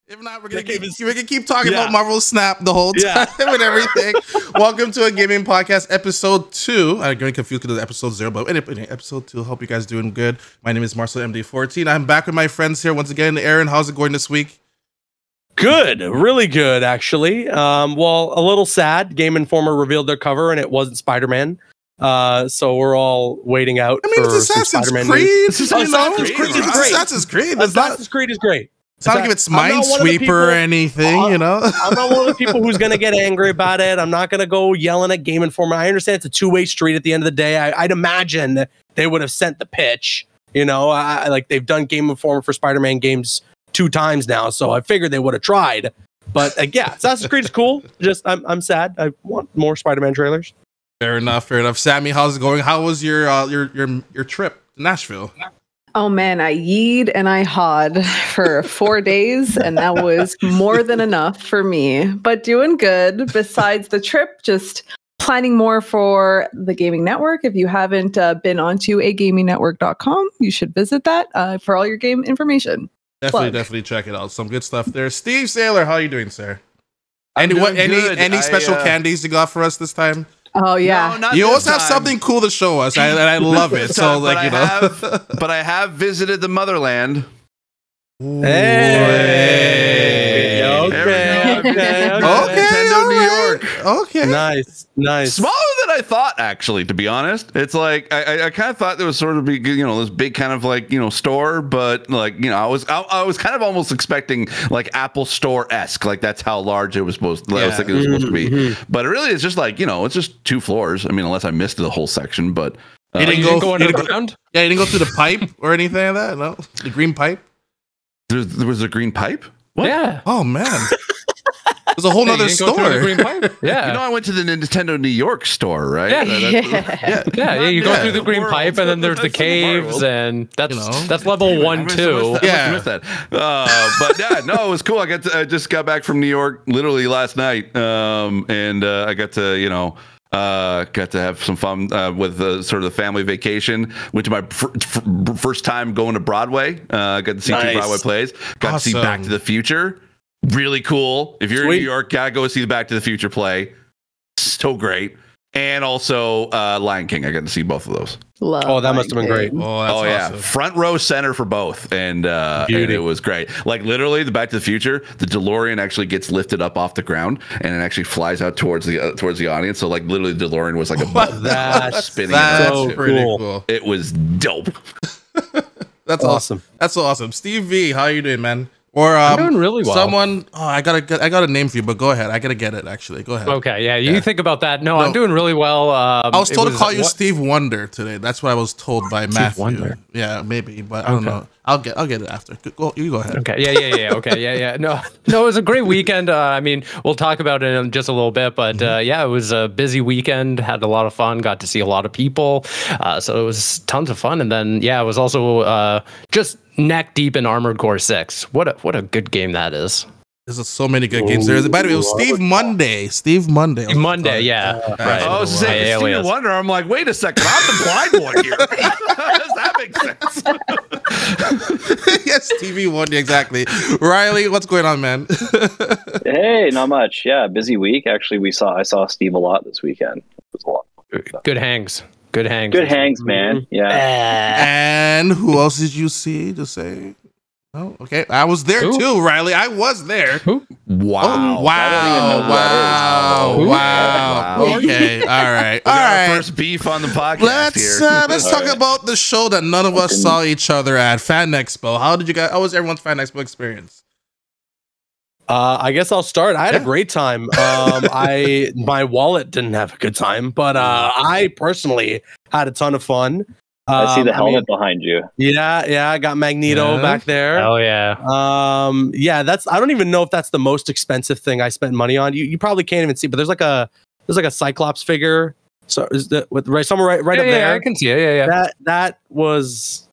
If not, we're gonna keep talking about Marvel Snap the whole time and everything. Welcome to a gaming podcast, episode 2. I'm getting confused because of episode 0, but anyway, episode 2. Hope you guys doing good. My name is Marcel MD14. I'm back with my friends here once again. Aaron, how's it going this week? Good, really good, actually. Well, a little sad. Game Informer revealed their cover, and it wasn't Spider-Man. So we're all waiting out. I mean, for it's Assassin's Spider-Man Creed. Assassin's Creed is great. Assassin's Creed. Assassin's Creed is great. It's not like it's Minesweeper or anything, you know? I'm not one of the people who's going to get angry about it. I'm not going to go yelling at Game Informer. I understand it's a two-way street at the end of the day. I'd imagine they would have sent the pitch. You know, like they've done Game Informer for Spider-Man games 2 times now, so I figured they would have tried. But yeah, Assassin's Creed is cool. Just I'm sad. I want more Spider-Man trailers. Fair enough. Sammy, how's it going? How was your trip to Nashville? Oh man, I yeed and I hawed for 4 days, and that was more than enough for me. But doing good. Besides the trip, just planning more for the Gaming Network. If you haven't been onto agaminnetwork.com, you should visit that for all your game information. Definitely check it out. Some good stuff there. Steve Saylor, how are you doing, sir? Any special candies you got for us this time? Oh yeah, no, you always have something cool to show us, and I love it. So like but I have visited the motherland. Hey, okay. Nintendo New York. Okay, nice. Smaller than I thought, actually. To be honest, it's like I kind of thought there was sort of big, this big kind of like store, but like I was kind of almost expecting like Apple Store-esque, like that's how large it was supposed. I was thinking it was supposed to be, but it really is just like it's just 2 floors. I mean, unless I missed the whole section, but you didn't go underground. Yeah, you didn't go through the pipe or anything like that. No, the green pipe. There was a green pipe? What? Yeah. Oh man. There's a whole other store. Green pipe? Yeah. I went to the Nintendo New York store, right? Yeah. You go through the green pipe, and then there's the caves, and that's level 1, 2. I missed that. But yeah, no, it was cool. I just got back from New York literally last night, and I got to got to have some fun with sort of the family vacation. Went to my first time going to Broadway. Got to see 2 Broadway plays. Got to see Back to the Future. Really cool. If you're in New York, gotta go see the Back to the Future play. So great. And also Lion King. I got to see both of those. That must have been great. Oh yeah, awesome. Front row center for both, and it was great. Like literally, the Back to the Future, the DeLorean actually gets lifted up off the ground, and it actually flies out towards the audience. So like literally, the DeLorean was like a spinning. That's so pretty cool. It was dope. That's awesome. That's so awesome. Steve V, how are you doing, man? Or I'm doing really well. Someone, I got a name for you, but go ahead. I gotta get it actually. Go ahead. Okay, yeah, you think about that. No, I'm doing really well. I was told to call you Steve Wonder today. That's what I was told by Matthew. Wonder. Yeah, maybe, but I don't know. I'll get it after. You go ahead. Okay, yeah. Okay, yeah. No, it was a great weekend. I mean, we'll talk about it in just a little bit, but yeah, it was a busy weekend. Had a lot of fun. Got to see a lot of people. So it was tons of fun. And then it was also just neck deep in Armored Core 6. What a good game that is. There's so many good games. By the way, it was Steve Monday. Monday, yeah. Right. I was saying Steve Wonder. I'm like, wait a second, I'm the blind one here. How does that make sense? Yes, Stevie Wonder, exactly. Riley, what's going on, man? Hey, not much. Yeah, busy week. Actually, I saw Steve a lot this weekend. It was a lot. Good hangs. Good hangs, man. Yeah. And who else did you see? Just say. Oh, okay. I was there too, Riley. I was there. Who? Wow. Oh, wow. Okay. All right. First beef on the podcast let's talk about the show that none of us saw each other at, Fan Expo. How was everyone's Fan Expo experience? I guess I'll start. I had a great time. My wallet didn't have a good time, but I personally had a ton of fun. I see the helmet behind you. Yeah, I got Magneto back there. Oh yeah. I don't even know if that's the most expensive thing I spent money on. You probably can't even see, but there's like a Cyclops figure. So is that somewhere right up there? I can see it. Yeah. That was,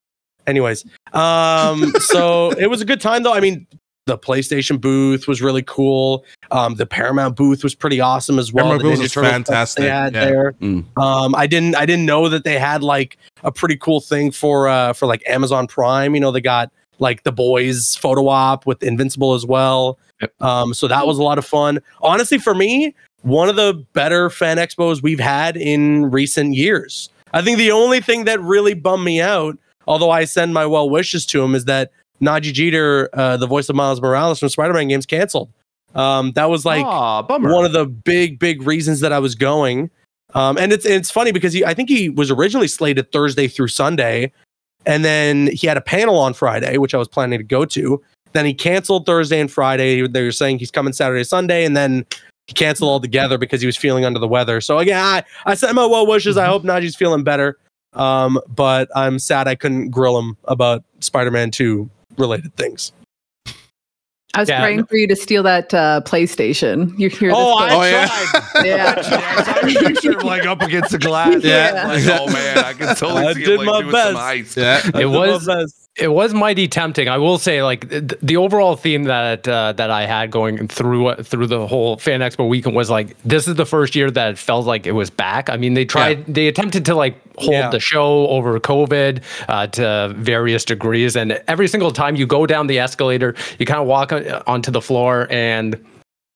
anyways. So it was a good time though. I mean, the PlayStation booth was really cool. The Paramount booth was pretty awesome as well. Paramount booth was fantastic. They had there. I didn't know that they had like a pretty cool thing for like Amazon Prime. They got like the boys photo op with Invincible as well. So that was a lot of fun. Honestly, for me, one of the better fan expos we've had in recent years. I think the only thing that really bummed me out, although I send my well wishes to him, is that Najee Jeter, the voice of Miles Morales from Spider-Man games, canceled. That was like one of the big reasons that I was going. And it's funny because I think he was originally slated Thursday through Sunday, and then he had a panel on Friday, which I was planning to go to. Then he canceled Thursday and Friday. They were saying he's coming Saturday, Sunday, and then he canceled altogether because he was feeling under the weather. So again, I sent my well wishes. I hope Najee's feeling better. But I'm sad I couldn't grill him about Spider-Man 2 related things. I was praying for you to steal that PlayStation. You hear this? I tried. I picture him like up against the glass. Like, oh man, I can totally see him like doing some ice. It was mighty tempting. I will say, like the overall theme that I had going through the whole Fan Expo weekend was like, this is the first year that it felt like it was back. I mean, they attempted to like hold the show over COVID to various degrees, and every single time you go down the escalator, you kind of walk onto the floor, and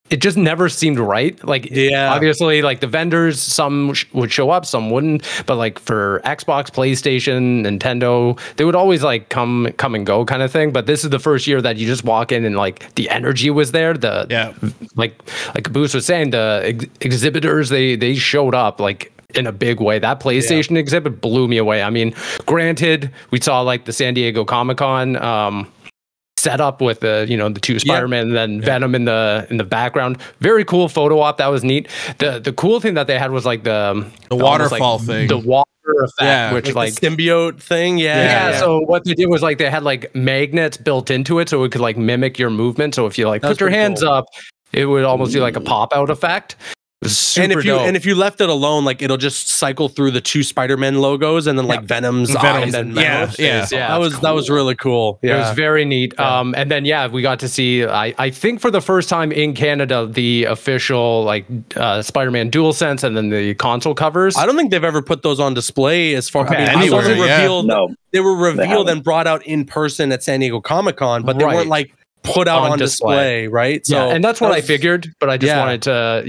it just never seemed right. Like, obviously, like the vendors, some would show up, some wouldn't. But like for Xbox, PlayStation, Nintendo, they would always like come and go kind of thing. But this is the first year that you just walk in and like the energy was there. Like Caboose was saying, the exhibitors they showed up like in a big way. That PlayStation exhibit blew me away. I mean, granted, we saw like the San Diego Comic-Con set up with the two Spider-Man and then Venom in the background. Very cool photo op. That was neat. The cool thing that they had was like the waterfall thing. The water effect, which like the symbiote thing. So what they did was like they had like magnets built into it so it could like mimic your movement. So if you like put your hands up, it would almost do like a pop out effect. And if you left it alone, like it'll just cycle through the two Spider-Man logos and then like Venom's eyes and that was really cool. It was very neat. And then we got to see I think for the first time in Canada the official like Spider-Man DualSense and then the console covers. I don't think they've ever put those on display as far revealed. No, they were revealed and brought out in person at San Diego Comic-Con, but they weren't like put out on display, right? So and that's what I figured, but I just wanted to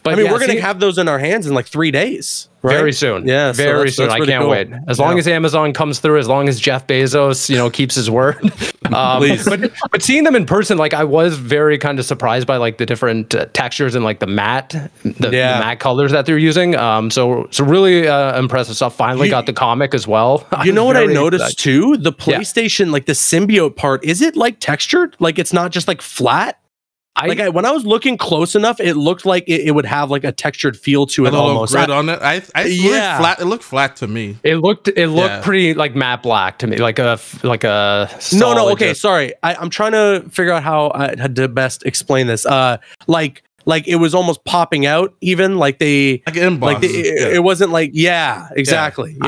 but I mean, we're gonna have those in our hands in like 3 days, right? Very soon. Very soon. I can't wait. As long as Amazon comes through, as long as Jeff Bezos keeps his word. But seeing them in person, like I was very kind of surprised by like the different textures and like the matte matte colors that they're using. So really impressive stuff. Finally got the comic as well. You know what I noticed too? The PlayStation, like the symbiote part, is it like textured? Like it's not just like flat? When I was looking close enough, it looked like it would have like a textured feel to it almost. Grid on it. It looked flat to me. It looked pretty like matte black to me, like a solid, okay, sorry. I'm trying to figure out how I had to best explain this. Like it was almost popping out, even like they it wasn't like exactly.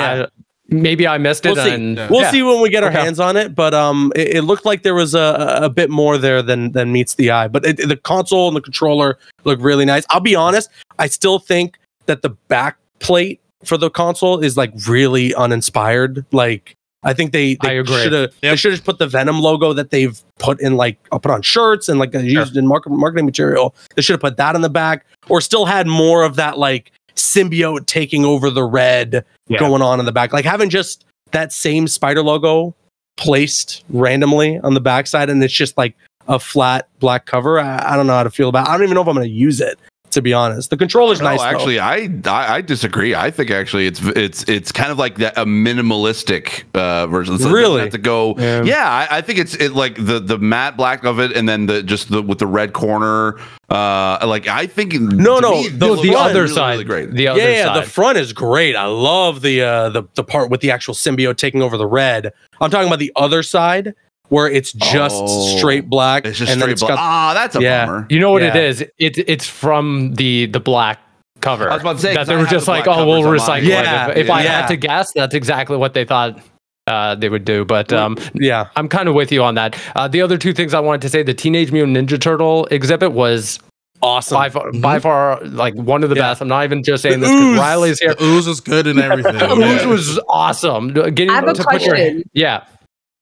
Maybe I missed it. We'll see when we get our hands on it. But it looked like there was a bit more there than meets the eye. But the console and the controller look really nice. I'll be honest, I still think that the back plate for the console is like really uninspired. Like I think they should have just put the Venom logo that they've put in like put on shirts and like used in marketing material. They should have put that on the back, or still had more of that like symbiote taking over the red going on in the back, like having just that same spider logo placed randomly on the backside, and it's just like a flat black cover. I don't know how to feel about it. I don't even know if I'm going to use it, to be honest. The controller's nice. Actually, I disagree. I think actually it's kind of like a minimalistic version. So really? Have to go. I think it's like the matte black of it, and then with the red corner. I think the other side, really great. The other side. The front is great. I love the part with the actual symbiote taking over the red. I'm talking about the other side, where it's just straight black. It's just straight black. That's a bummer. You know what it is? It's from the black cover. I was about to say that they were just like, we'll recycle it. If I had to guess, that's exactly what they thought they would do. But I'm kind of with you on that. The other two things I wanted to say: the Teenage Mutant Ninja Turtle exhibit was awesome. By far, like one of the best. I'm not even just saying this because Riley's here. The ooze was good and everything. The ooze was awesome. I have a question.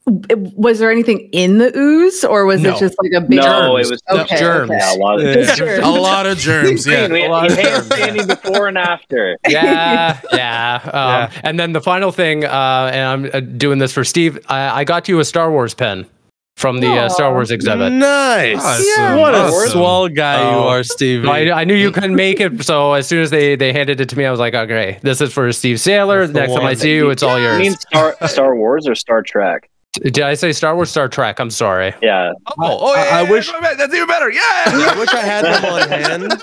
Was there anything in the ooze, or was it just like a big? No, it was germs. Yeah, a lot of Just germs. A lot of germs. Yeah. We had hand standing before and after. Yeah. And then the final thing, and I'm doing this for Steve. I got you a Star Wars pen from the Star Wars exhibit. Nice. Awesome. What a Awesome. swell guy you are, Steve. I knew you couldn't make it, so as soon as they handed it to me, I was like, okay, this is for Steve Saylor. Next time I see you, it's all You yours. mean Star Wars or Star Trek? Did I say Star Wars, Star Trek? I'm sorry. Yeah. I wish that's even better. Yeah. I wish I had them on hand.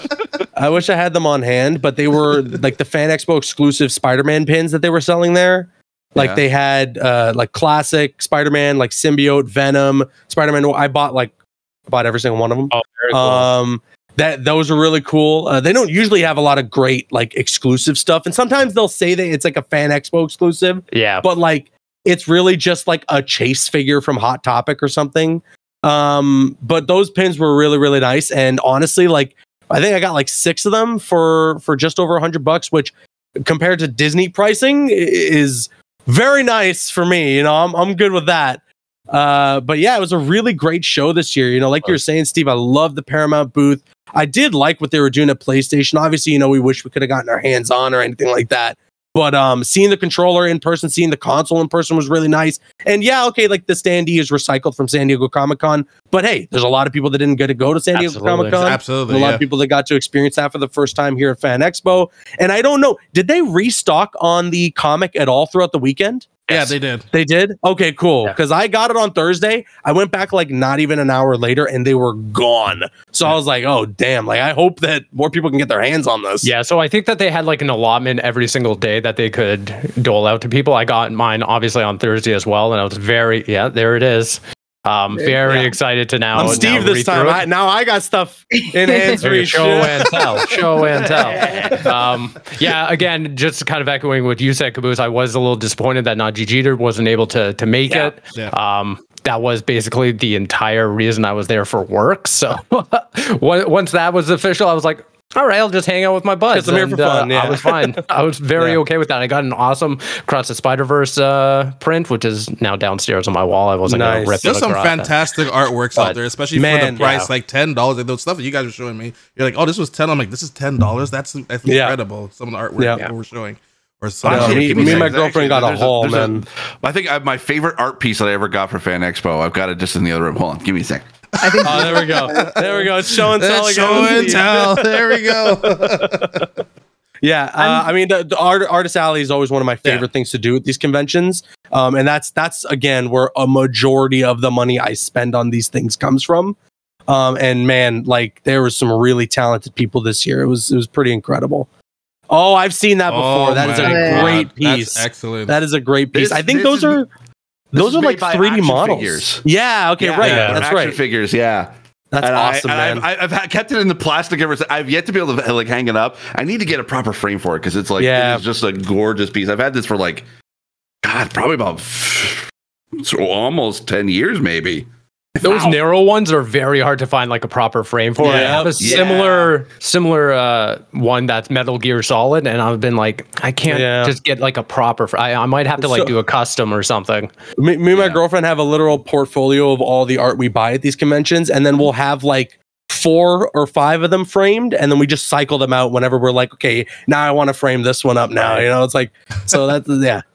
I wish I had them on hand, but they were like the Fan Expo exclusive Spider-Man pins that they were selling there. Like they had like classic Spider-Man, like Symbiote, Venom, Spider-Man. I bought every single one of them. Oh, very cool. Those are really cool. They don't usually have a lot of great like exclusive stuff, and sometimes they'll say that it's like a Fan Expo exclusive. Yeah, but like it's really just like a Chase figure from Hot Topic or something. But those pins were really, really nice, and honestly, like I think I got like 6 of them for just over $100, which compared to Disney pricing is very nice for me. You know, I'm good with that. But yeah, it was a really great show this year. You know, like you were saying, Steve, I love the Paramount booth. I did like what they were doing at PlayStation. Obviously, you know, we wish we could have gotten our hands on or anything like that. But seeing the controller in person, seeing the console in person was really nice. And yeah, okay, like the standee is recycled from San Diego Comic-Con. But hey, there's a lot of people that didn't get to go to San Diego Comic-Con. Absolutely. A lot of people that got to experience that for the first time here at Fan Expo. And I don't know, did they restock on the comic at all throughout the weekend? Yeah, they did. They did? Okay, cool. Because I got it on Thursday. I went back like not even an hour later and they were gone. So I was like, oh, damn. Like, I hope that more people can get their hands on this. Yeah, so I think that they had like an allotment every single day that they could dole out to people. I got mine obviously on Thursday as well. And I was there it is. Very excited to now. I'm Steve this time. Now I got stuff in hands for show and tell. Show and tell. Yeah, again, just kind of echoing what you said, Caboose. I was a little disappointed that Najee Jeter wasn't able to make it. Yeah. That was basically the entire reason I was there for work. So once that was official, I was like, all right, I'll just hang out with my buds. I'm here for fun. I was fine. I was very okay with that. I got an awesome Across the Spider-Verse print, which is now downstairs on my wall. I wasn't going to rip it. There's some fantastic artworks out there, especially for the price, like $10. Like those stuff that you guys were showing me. You're like, oh, this was $10. I'm like, this is $10. That's incredible. Some of the artwork people were showing. Or me and my girlfriend got a haul, man. I think my favorite art piece that I ever got for Fan Expo. I've got it just in the other room. Hold on, give me a sec. I think there we go. There we go. It's show and tell again. Show and tell. There we go. Yeah, I mean, the Artist Alley is always one of my favorite things to do at these conventions, and that's again where a majority of the money I spend on these things comes from. And man, like there was some really talented people this year. It was pretty incredible. Oh, I've seen that before. That is a great piece. That's excellent. That is a great piece. I think those are like 3D models. Figures. Yeah. Okay. Right. Yeah, that's action right. Figures. Yeah. That's awesome, man. I've kept it in the plastic ever since. I've yet to be able to like hang it up. I need to get a proper frame for it because it's like it's just a gorgeous piece. I've had this for like, God, probably about almost 10 years, maybe. Those narrow ones are very hard to find like a proper frame for. I have a similar one that's Metal Gear Solid, and I've been like, I can't just get like a proper. I might have to like do a custom or something. Me and my girlfriend have a literal portfolio of all the art we buy at these conventions, and then we'll have like 4 or 5 of them framed, and then we just cycle them out whenever we're like, okay, now I want to frame this one up now. You know, it's like, so that's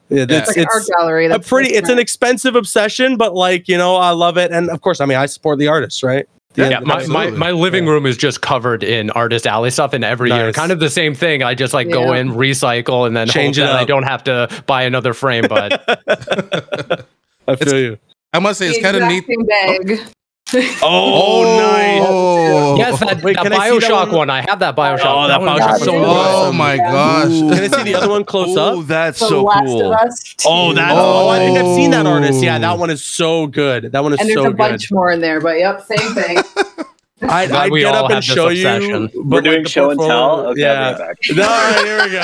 it's like art gallery. That's it's an expensive obsession, but like, you know, I love it. And of course, I mean, I support the artists, right? My living room is just covered in Artist Alley stuff, and every year kind of the same thing. I just like go in, recycle, and then change hope it that up. I don't have to buy another frame. But I feel you. I must say, it's kind of neat. Bag. Nice. Yes, that Bioshock one. I have that Bioshock. Oh, that Bioshock. Oh my gosh. Can I see the other one close up? Oh, that's The so Last cool. of Us 2. I think I've seen that artist. Yeah, that one is so good. That one is so good. And there's a bunch more in there, but same thing. I'd get up and show you. We're doing show and tell. Okay, yeah. No, here we go.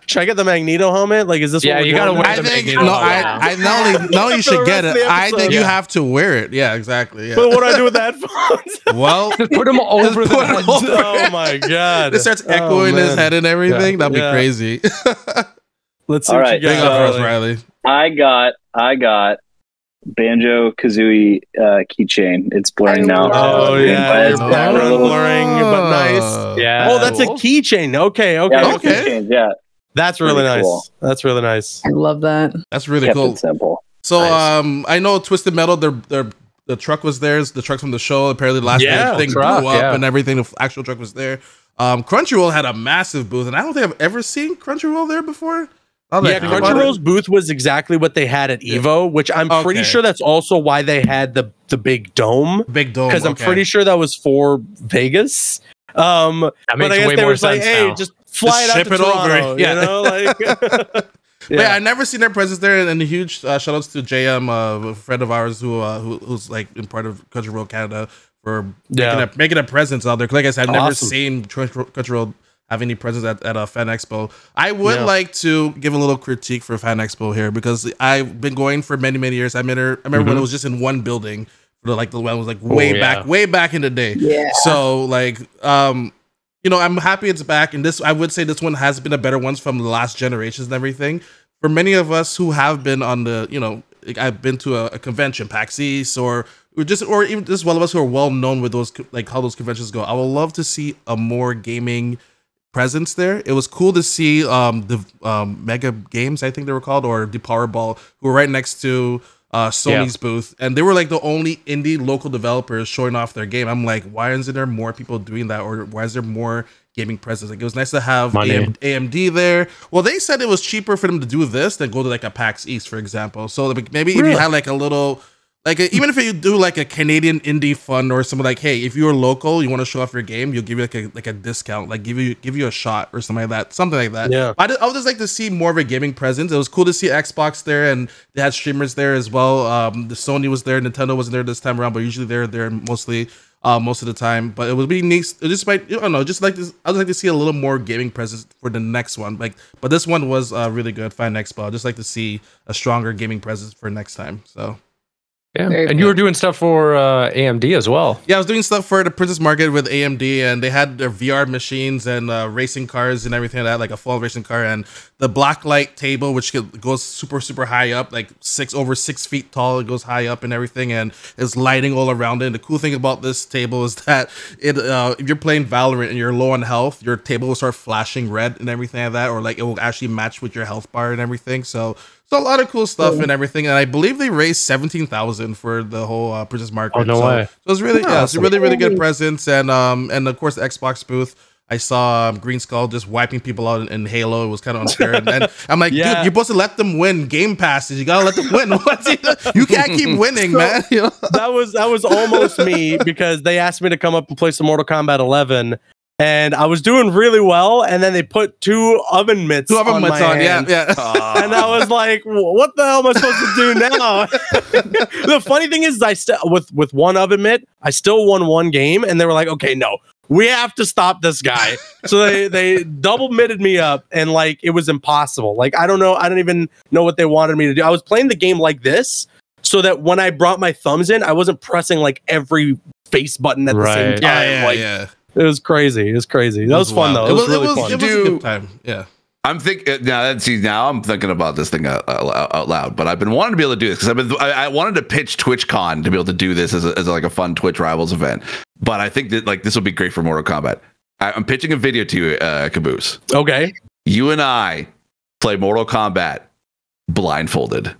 Should I get the Magneto helmet? Like, is this? Yeah, what you gotta wear I the think Magneto. I not only you should get it. I think you have to wear it. Yeah, exactly. Yeah. But what do I do with the headphones? Well, Just put them over the head. Oh my god! It starts echoing his head and everything. That'd be crazy. Let's see All what right, you Big got. up for us, Riley. I got Banjo Kazooie keychain. It's blurring now. Oh yeah, It's blurring, but nice. Yeah. Oh, that's a keychain. Okay. Keychains, yeah. That's really Pretty nice. cool. That's really nice. I love that. That's really Kept cool. it simple. So Nice. I know Twisted Metal, the truck was theirs. The truck from the show. Apparently last year the thing truck, blew up and everything. The actual truck was there. Crunchyroll had a massive booth, and I don't think I've ever seen Crunchyroll there before. Yeah, Crunchyroll's booth was exactly what they had at Evo, which I'm pretty sure that's also why they had the big dome. Big dome. Because I'm pretty sure that was for Vegas. That makes but I guess way they more was like, sense hey, now. just fly it out ship to it over. Toronto, Yeah. you know, like. But yeah, I never seen their presence there, and a huge shout outs to JM, a friend of ours who's like in part of Crunchyroll Canada for making a presence out there. Like I said, I've never seen Crunchyroll have any presence at a Fan Expo. I would like to give a little critique for Fan Expo here because I've been going for many years. I remember when it was just in one building. The one was like way back in the day. Yeah. So like you know, I'm happy it's back, and I would say this one has been a better one from the last generations and everything. For many of us who have been on the, you know, like I've been to a convention, PAX East, or even just one of us who are well known with those, like how those conventions go. I would love to see a more gaming presence there. It was cool to see the Mega Games, I think they were called, or the Powerball, who were right next to Sony's booth, and they were like the only indie local developers showing off their game. I'm like, why isn't there more people doing that, or why is there more gaming presence? Like, it was nice to have AMD there. Well, they said it was cheaper for them to do this than go to like a PAX East, for example. So maybe if you had like a little, like even if you do like a Canadian indie fund or something, like, hey, if you're local, you want to show off your game, you'll give you like a discount, like give you a shot or something like that. Yeah, I would just like to see more of a gaming presence. It was cool to see Xbox there, and they had streamers there as well. The Sony was there, Nintendo wasn't there this time around, but usually they're there mostly most of the time. But it would be nice. It just might, I don't know, just like this. I would like to see a little more gaming presence for the next one. Like, but this one was really good. Fan Expo. I'd just like to see a stronger gaming presence for next time. So. Yeah, and you were doing stuff for AMD as well. Yeah, I was doing stuff for the Princess Market with AMD, and they had their VR machines and racing cars and everything like that, like a full racing car, and the blacklight table, which goes super high up, like over 6 feet tall. It goes high up and everything, and it's lighting all around it. And the cool thing about this table is that if you're playing Valorant and you're low on health, your table will start flashing red and everything like that, or like it will actually match with your health bar and everything. So a lot of cool stuff and everything, and I believe they raised 17,000 for the whole Princess Market. Oh no way! So it was really, it's a really good presence, and of course the Xbox booth. I saw Green Skull just wiping people out in Halo. It was kind of unfair, and I'm like, dude, you're supposed to let them win game passes. You gotta let them win. You can't keep winning, man. You know? That was almost me, because they asked me to come up and play some Mortal Kombat 11. And I was doing really well, and then they put two oven mitts on my hand. Yeah. And I was like, "What the hell am I supposed to do now?" The funny thing is, I still with one oven mitt, I still won one game, and they were like, "Okay, no, we have to stop this guy." So they double mitted me up, and like it was impossible. Like I don't even know what they wanted me to do. I was playing the game like this, so that when I brought my thumbs in, I wasn't pressing like every face button at the same time. Yeah. It was crazy. That was fun though. It was really fun. It was a good time. Yeah. I'm thinking now I'm thinking about this thing out loud, but I've been wanting to be able to do this because I wanted to pitch TwitchCon to be able to do this as like a fun Twitch Rivals event. But I think that like this would be great for Mortal Kombat. I'm pitching a video to you, Caboose. Okay. You and I play Mortal Kombat blindfolded.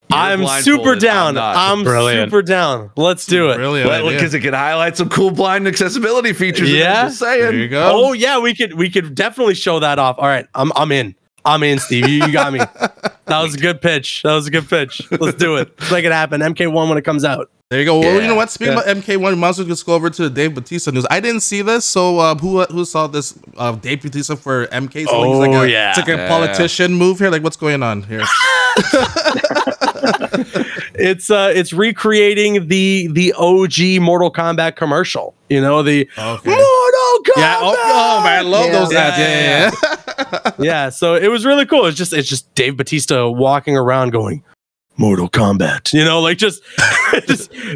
I'm super down. I'm super down. Let's do it. Because it can highlight some cool blind accessibility features. Yeah. Just saying. There you go. Oh yeah, we could definitely show that off. All right, I'm in. I'm in, Steve. You got me. That was a good pitch. Let's do it. Let's make it happen. MK1 when it comes out. There you go. Well, you know what? Speaking about MK1, might as well just go over to the Dave Bautista news. I didn't see this, so who saw this? Dave Bautista for MK? So it's like a politician move here. Like, what's going on here? It's recreating the OG Mortal Kombat commercial. You know, the Mortal Kombat. Yeah. Oh man, I love those ads. Yeah. Yeah. So it was really cool. It's just Dave Bautista walking around going, Mortal Kombat, you know, like just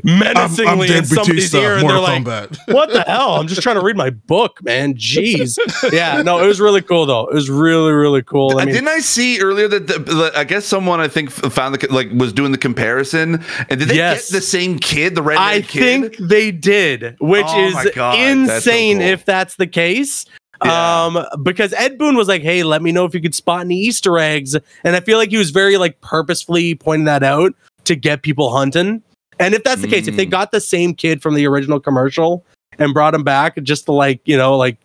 menacingly in somebody's ear, and they're like, "What the hell? I'm just trying to read my book, man." Jeez, yeah, no, it was really cool though. It was really, really cool. I mean, didn't I see earlier that I guess someone I think found was doing the comparison, and did they get the same kid, the redheaded kid? I think they did, which is insane so cool. If that's the case. Yeah. Because Ed Boon was like, "Hey, let me know if you could spot any Easter eggs," and I feel like he was very like purposefully pointing that out to get people hunting. And if that's the case, if they got the same kid from the original commercial and brought him back just to like, you know, like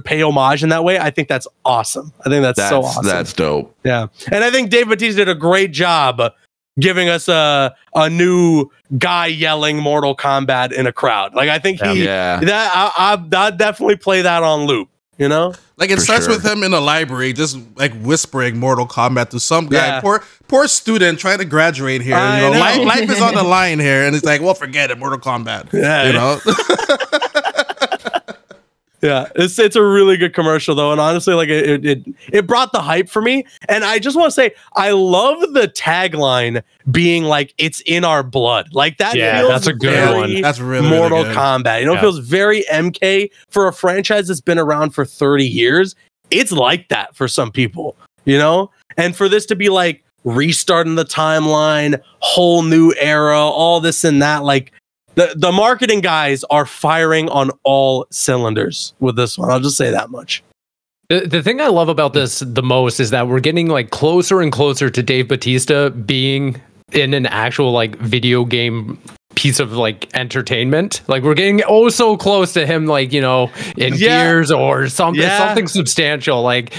pay homage in that way, I think that's awesome. I think that's so awesome. That's dope. Yeah, and I think Dave Bautista did a great job giving us a new guy yelling Mortal Kombat in a crowd. Like I think I'd definitely play that on loop. You know, like it starts with him in a library, just like whispering Mortal Kombat to some guy, poor student trying to graduate here. You know, life is on the line here, and it's like, well, forget it, Mortal Kombat. Yeah, you know. Yeah, it's a really good commercial though, and honestly, like it brought the hype for me. And I just want to say, I love the tagline being like, "It's in our blood." Like that. Yeah, feels that's a good one. That's really Mortal really Kombat. You know, it feels very MK for a franchise that's been around for 30 years. It's like that for some people, you know. And for this to be like restarting the timeline, whole new era, all this and that, like. The marketing guys are firing on all cylinders with this one. I'll just say that much. The thing I love about this the most is that we're getting like closer and closer to Dave Bautista being in an actual like video game piece of like entertainment. Like we're getting so close to him, like, you know, in Gears or something substantial. Like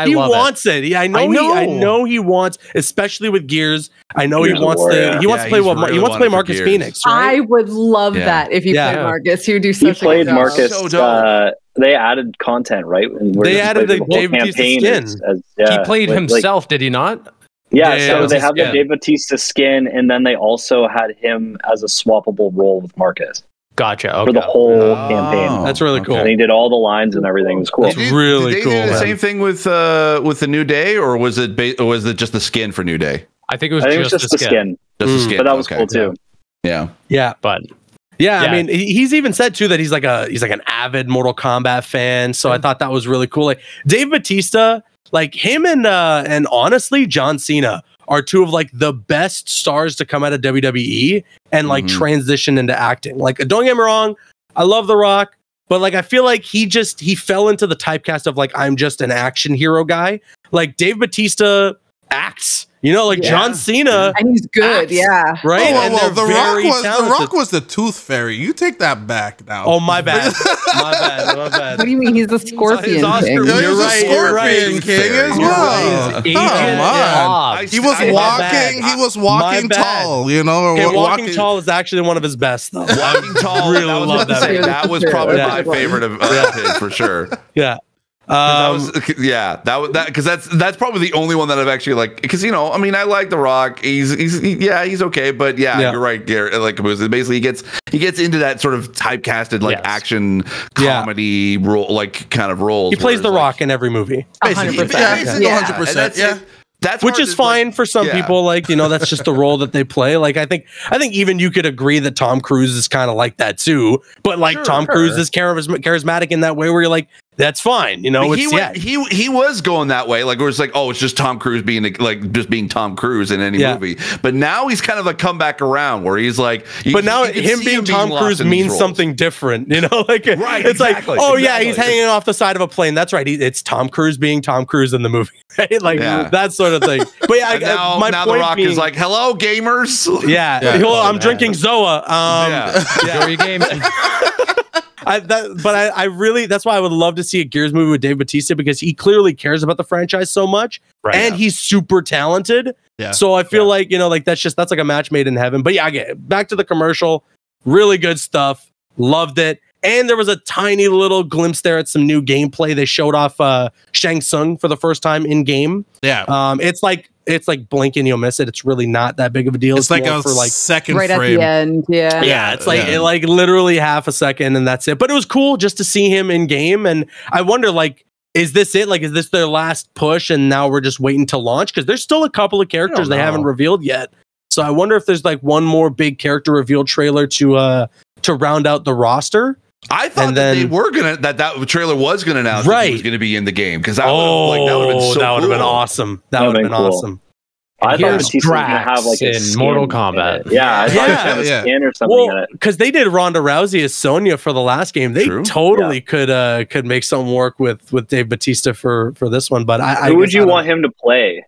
he wants it. Yeah, I know he wants, especially with Gears. I know he wants to play Marcus Gears. Phoenix. Right? I would love that if he played Marcus. He would do such a good job. Marcus. They added content, right? They added the Dave Bautista skin. He played himself, did he not? Yeah, so they have the Dave Bautista skin, and then they also had him as a swappable role with Marcus. Gotcha. Okay. For the whole campaign. That's really cool. And he did all the lines and everything. It was cool. It's really cool. Did they do the same thing with the New Day, or was it just the skin for New Day? I think it was just the skin. Just the skin. But that was cool too. Yeah. But I mean, he's even said too that he's like an avid Mortal Kombat fan. So I thought that was really cool. Like Dave Bautista, like him and honestly John Cena are two of like the best stars to come out of WWE and like transition into acting. Like, don't get me wrong, I love The Rock, but like I feel like he fell into the typecast of like, I'm just an action hero guy. Like Dave Bautista acts, you know, like John Cena, and he's good, acts, right? Well, the Rock was the Tooth Fairy. You take that back now. Oh, my bad, my bad. What do you mean he's the Scorpion King? You're right, Scorpion King as well. He was walking tall, you know. Walking Tall is actually one of his best, though. Walking Tall, really love that. That was probably my favorite of his for sure. Yeah. Because that's probably the only one that I've actually like, because, you know, I mean, I like The Rock. He's okay, but you're right, Garrett. Like, basically he gets into that sort of typecasted like action comedy role, like kind of roles. He plays The Rock in every movie. 100%. 100%. Yeah. That's which is fine for some people. Like, you know, that's just the role that they play. Like, I think even you could agree that Tom Cruise is kind of like that too. But like Tom Cruise is charismatic in that way where you're like, that's fine. You know, he was going that way. Like, it was like, oh, it's just Tom Cruise being like just being Tom Cruise in any movie. But now he's kind of like come back around where he's like, but now him being Tom Cruise means something different. You know, like it's like, oh yeah, he's hanging off the side of a plane. That's right. It's Tom Cruise being Tom Cruise in the movie. Right? Like that sort of thing. But yeah, now The Rock is like, hello, gamers. Well, I'm drinking Zoa. Enjoy your game. I really, that's why I would love to see a Gears movie with Dave Bautista, because he clearly cares about the franchise so much, and he's super talented. Yeah. So I feel like, you know, like that's like a match made in heaven. But yeah, again, back to the commercial, really good stuff. Loved it. And there was a tiny little glimpse there at some new gameplay. They showed off Shang Tsung for the first time in game. Yeah. It's like blink and you'll miss it. It's really not that big of a deal. It's like a second right frame. At the end. Yeah. Yeah. It's like literally half a second and that's it. But it was cool just to see him in game. And I wonder, like, is this it? Like, is this their last push and now we're just waiting to launch? Because there's still a couple of characters they haven't revealed yet. So I wonder if there's like one more big character reveal trailer to round out the roster. I thought that they were gonna that trailer was gonna announce that he was gonna be in the game, because that would have been so that would have been awesome. That would have been awesome. I thought Batista was gonna have like a in Mortal Kombat. Yeah, I thought he had a skin or something in it. Because they did Ronda Rousey as Sonya for the last game. They totally could make something work with Dave Bautista for this one. But who would you want him to play?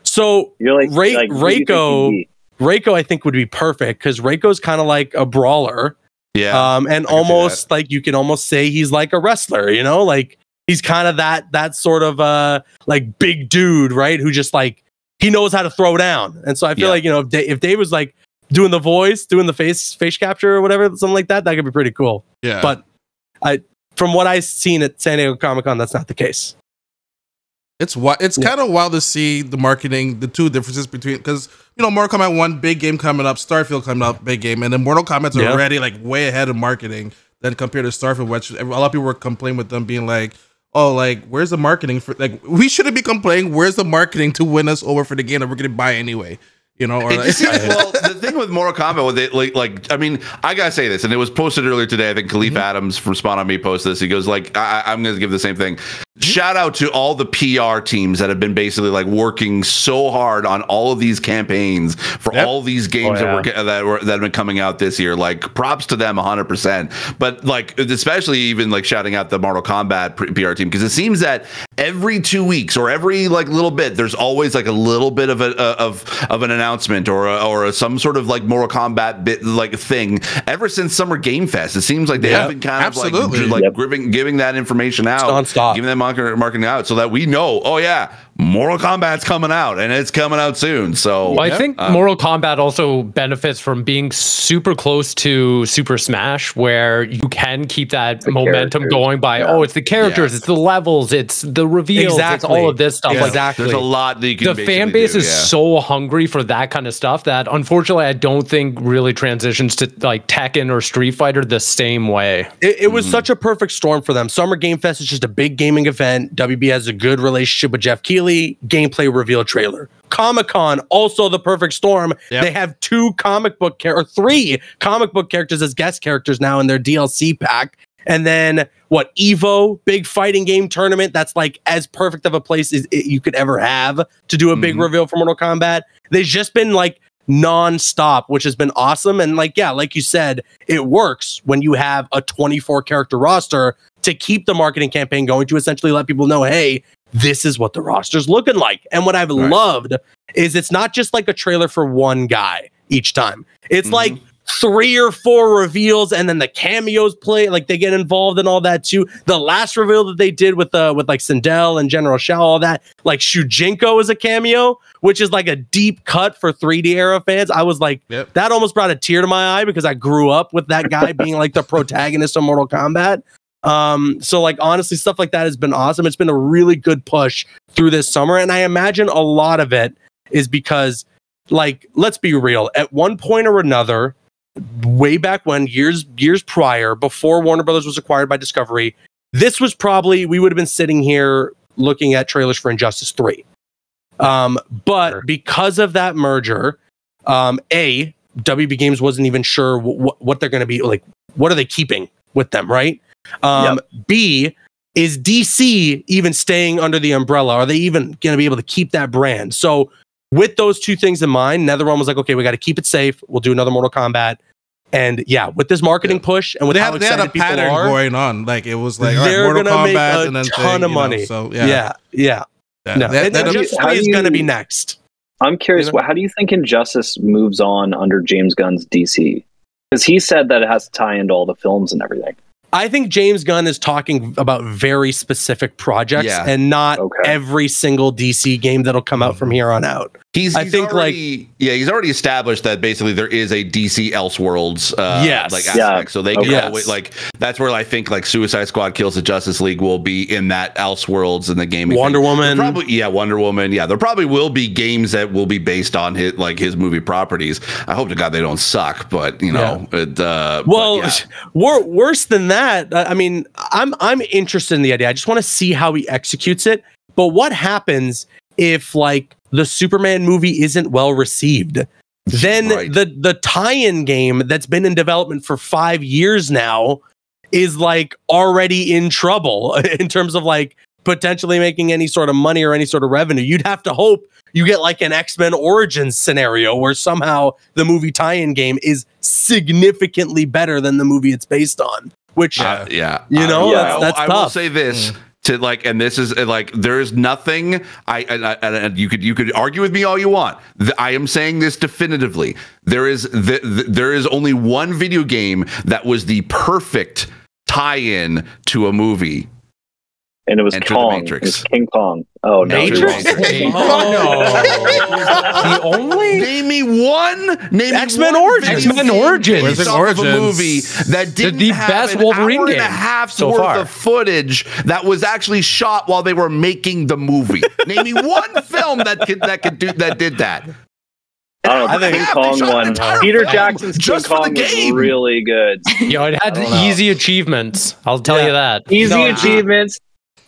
So you're like Reiko. Reiko, I think, would be perfect because Reiko's kind of like a brawler. Yeah. And almost like you can almost say he's like a wrestler, you know, like he's kind of that sort of like big dude, right? Who just like he knows how to throw down. And so I feel like, you know, if Dave was like doing the voice, doing the face capture or whatever, something like that, that could be pretty cool. Yeah. But from what I've seen at San Diego Comic-Con, that's not the case. It's kind of wild to see the marketing, the two differences between, because, you know, Mortal Kombat 1, big game coming up, Starfield coming up, big game, and then Mortal Kombat's already like way ahead of marketing than compared to Starfield, which a lot of people were complaining with them being like, oh, like, where's the marketing for, like, we shouldn't be complaining, where's the marketing to win us over for the game that we're going to buy anyway? You know, or like, well, the thing with Mortal Kombat, with it, like, I mean, I gotta say this, and it was posted earlier today. I think Khalif Adams from Spawn on Me posted this. He goes, like, I'm gonna give the same thing. Shout out to all the PR teams that have been basically like working so hard on all of these campaigns for all these games that have been coming out this year. Like, props to them 100%. But like, especially even like shouting out the Mortal Kombat PR team, because it seems that every 2 weeks or every like little bit, there's always like a little bit of an announcement or some sort of like Mortal Kombat bit like thing ever since Summer Game Fest. It seems like they have been kind of like giving that information out, nonstop, giving them marketing out, so that we know, oh yeah, Mortal Kombat's coming out, and it's coming out soon. So well, I think Mortal Kombat also benefits from being super close to Super Smash, where you can keep that momentum going by it's the characters, it's the levels, it's the reveals, it's all of this stuff. Exactly. There's a lot that you can. The fan base is so hungry for that kind of stuff that unfortunately I don't think really transitions to like Tekken or Street Fighter the same way. It was such a perfect storm for them. Summer Game Fest is just a big gaming event. WB has a good relationship with Jeff Keighley. Gameplay reveal trailer. Comic-Con, also the perfect storm. They have 3 comic book characters as guest characters now in their DLC pack. And then Evo, big fighting game tournament. That's like as perfect of a place as you could ever have to do a big reveal for Mortal Kombat. They've just been like non-stop, which has been awesome. And like you said, it works when you have a 24 character roster to keep the marketing campaign going, to essentially let people know, hey, this is what the roster's looking like. And what I've loved is it's not just like a trailer for one guy each time. It's like 3 or 4 reveals, and then the cameos play, like they get involved in all that too. The last reveal that they did with like Sindel and General Shao, all that, like Shujinko is a cameo, which is like a deep cut for 3D era fans. I was like, that almost brought a tear to my eye because I grew up with that guy being like the protagonist of Mortal Kombat. So like, honestly, stuff like that has been awesome. It's been a really good push through this summer. And I imagine a lot of it is because, like, let's be real, at one point or another, way back when, years prior, before Warner Brothers was acquired by Discovery, this was probably, we would have been sitting here looking at trailers for Injustice 3. But because of that merger, WB Games wasn't even sure what they're going to be, like, what are they keeping with them, right? B, is DC even staying under the umbrella? Are they even going to be able to keep that brand? So with those two things in mind, NetherRealm was like, okay, we got to keep it safe. We'll do another Mortal Kombat. And yeah, with this marketing push and with how excited people are, they had a pattern going on. Like, it was like, they're Mortal gonna Kombat make and then ton of money. So yeah. No, Injustice is going to be next. I'm curious, how do you think Injustice moves on under James Gunn's DC? Because he said that it has to tie into all the films and everything. I think James Gunn is talking about very specific projects and not every single DC game that'll come out from here on out. He's already established that basically there is a DC Elseworlds aspect, so they can always, like, that's where I think like Suicide Squad Kills the Justice League will be in that Elseworlds in the game. Wonder Woman, Wonder Woman. Yeah, there probably will be games that will be based on his movie properties. I hope to God they don't suck, but you know, worse than that. that, I mean, I'm interested in the idea. I just want to see how he executes it. But what happens if like the Superman movie isn't well received? Then the tie-in game that's been in development for 5 years now is like already in trouble in terms of like potentially making any sort of money or any sort of revenue. You'd have to hope you get like an X-Men Origins scenario where somehow the movie tie-in game is significantly better than the movie it's based on. Which that's I tough. will say this. To like, and this is like, there's nothing. And you could argue with me all you want. I am saying this definitively. There is only one video game that was the perfect tie-in to a movie. And it was Enter Kong. the Matrix. It was King Kong. Oh, no. Matrix? The only? Name me one. X-Men Origins. X-Men Origins. Where's Of a movie that didn't the have best an Wolverine hour and game a half so worth far of footage that was actually shot while they were making the movie. Name me one film that did that. I think King Kong one. Peter Jackson's King Kong was really good. Yo, it had easy achievements. I'll tell you that. Easy achievements.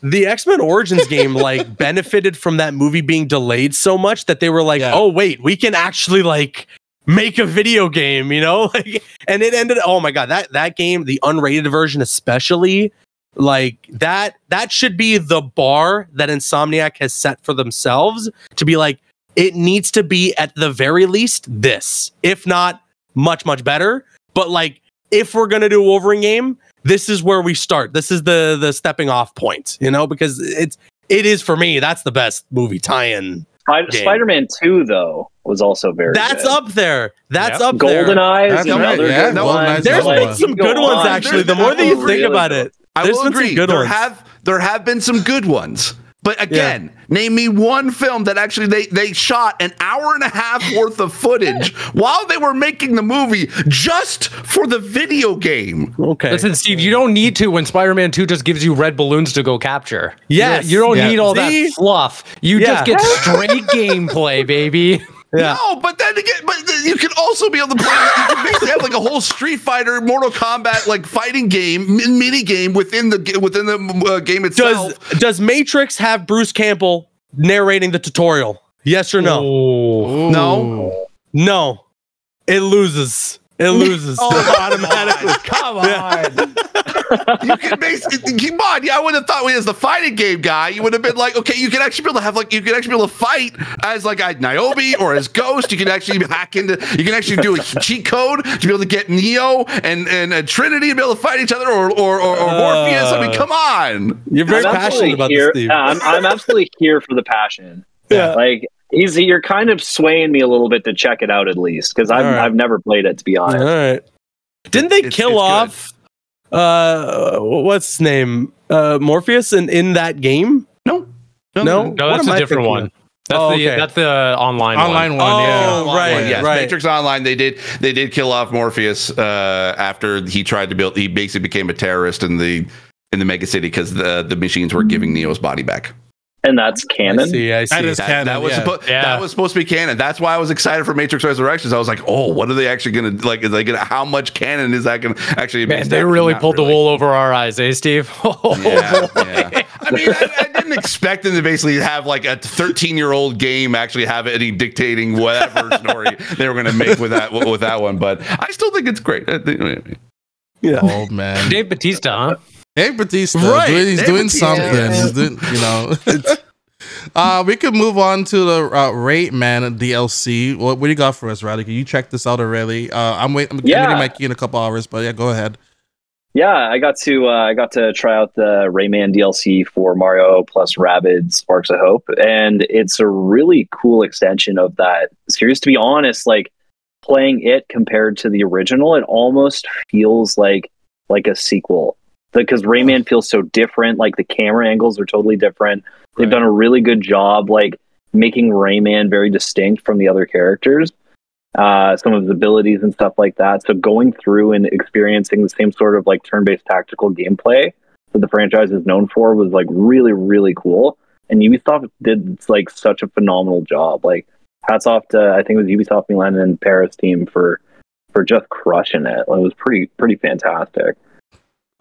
The X-Men Origins game like benefited from that movie being delayed so much that they were like, oh wait, we can actually like make a video game, you know? Like, and it ended, oh my god, that game, the unrated version especially, like that should be the bar that Insomniac has set for themselves to be like, it needs to be at the very least this, if not much, much better. But like, if we're gonna do a Wolverine game, this is where we start. This is the stepping off point, you know, because it is for me. That's the best movie tie-in. Spider-Man 2 though was also very. That's good. up there. That's up Golden there. Eyes. Another good one. There's been some good ones actually. The more that you think about it, I will agree. There have been some good ones. But again, name me one film that actually they shot an hour and a half worth of footage while they were making the movie just for the video game. Okay. Listen, Steve, you don't need to when Spider-Man 2 just gives you red balloons to go capture. Yes. You don't need all that fluff. You just get straight gameplay, baby. Yeah. No, but then again, you can also be able to play. You can basically have like a whole Street Fighter, Mortal Kombat like fighting game, mini game within the game itself. Does Matrix have Bruce Campbell narrating the tutorial? Yes or no? No. No. It loses. It loses automatically. Come on. You can basically come on. Yeah, I would have thought as the fighting game guy, you would have been like, okay, you can actually be able to have like you can actually be able to fight as like a Niobe or as Ghost. You can actually hack into. You can actually do a cheat code to be able to get Neo and Trinity to be able to fight each other or Morpheus. I mean, come on. You're very passionate about this, Steve. I'm absolutely here for the passion. Yeah. Like you're kind of swaying me a little bit to check it out at least because I've never played it, to be honest. All right. Didn't they kill off what's his name? Morpheus in that game? No, that's a different one. That's the online one. Oh, right. Yes, Matrix Online. They did kill off Morpheus after he tried to build. He basically became a terrorist in the mega city because the machines were giving Neo's body back. And that's canon. I see. That is canon. That was supposed to be canon. That's why I was excited for Matrix Resurrections. I was like, oh, what are they actually going to like? Is they going to how much canon is that going to actually? Man, they really pulled the wool over our eyes, eh, Steve? Yeah. I mean, I didn't expect them to basically have like a 13-year-old game actually have any dictating whatever story they were going to make with that one. But I still think it's great. Yeah. Oh man, Dave Bautista, huh? Dave Bautista, right? He's doing something. He's doing, you know. We could move on to the Rayman DLC. What do you got for us, Riley? Can you check this out already? I'm waiting. I'm getting my key in a couple hours, but yeah, go ahead. Yeah, I got to try out the Rayman DLC for Mario plus Rabbids Sparks of Hope, and it's a really cool extension of that series. To be honest, like playing it compared to the original, it almost feels like a sequel. Because Rayman feels so different, like the camera angles are totally different. They've done a really good job, like making Rayman very distinct from the other characters. Some of his abilities and stuff like that. So going through and experiencing the same sort of like turn-based tactical gameplay that the franchise is known for was like really, really cool. And Ubisoft did like such a phenomenal job. Like hats off to I think it was Ubisoft Milan and Paris team for just crushing it. It was pretty fantastic.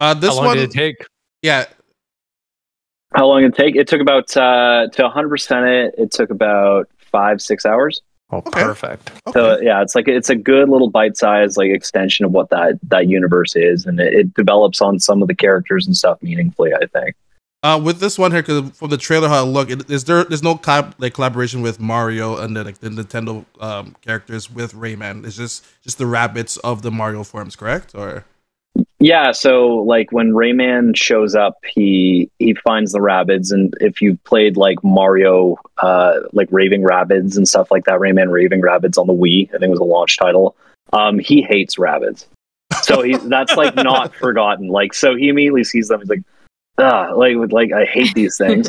This How long one did it take? Yeah. How long did it take? It took about to 100% it took about 5-6 hours. Oh, Okay. perfect. Okay. So yeah, it's a good little bite-sized like extension of what that universe is, and it develops on some of the characters and stuff meaningfully, I think. With this one here, because from the trailer how it looked, there's no collaboration with Mario and the Nintendo characters with Rayman. It's just the Rabbids of the Mario forms, correct? Or Yeah, so like when Rayman shows up, he finds the Rabbids, and if you've played like Mario, like Raving Rabbids and stuff like that, Rayman Raving Rabbids on the Wii, I think it was a launch title. He hates Rabbids, so that's like not forgotten. Like, so he immediately sees them. He's like, like I hate these things,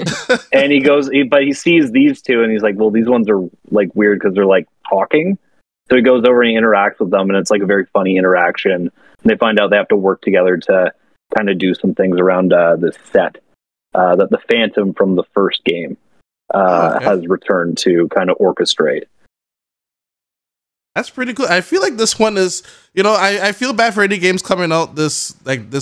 and but he sees these two, and he's like, well, these ones are like weird because they're like talking. So he goes over and he interacts with them, and it's like a very funny interaction. And they find out they have to work together to kind of do some things around this set that the Phantom from the first game has returned to kind of orchestrate. that's pretty cool. I feel like this one is, I feel bad for any games coming out this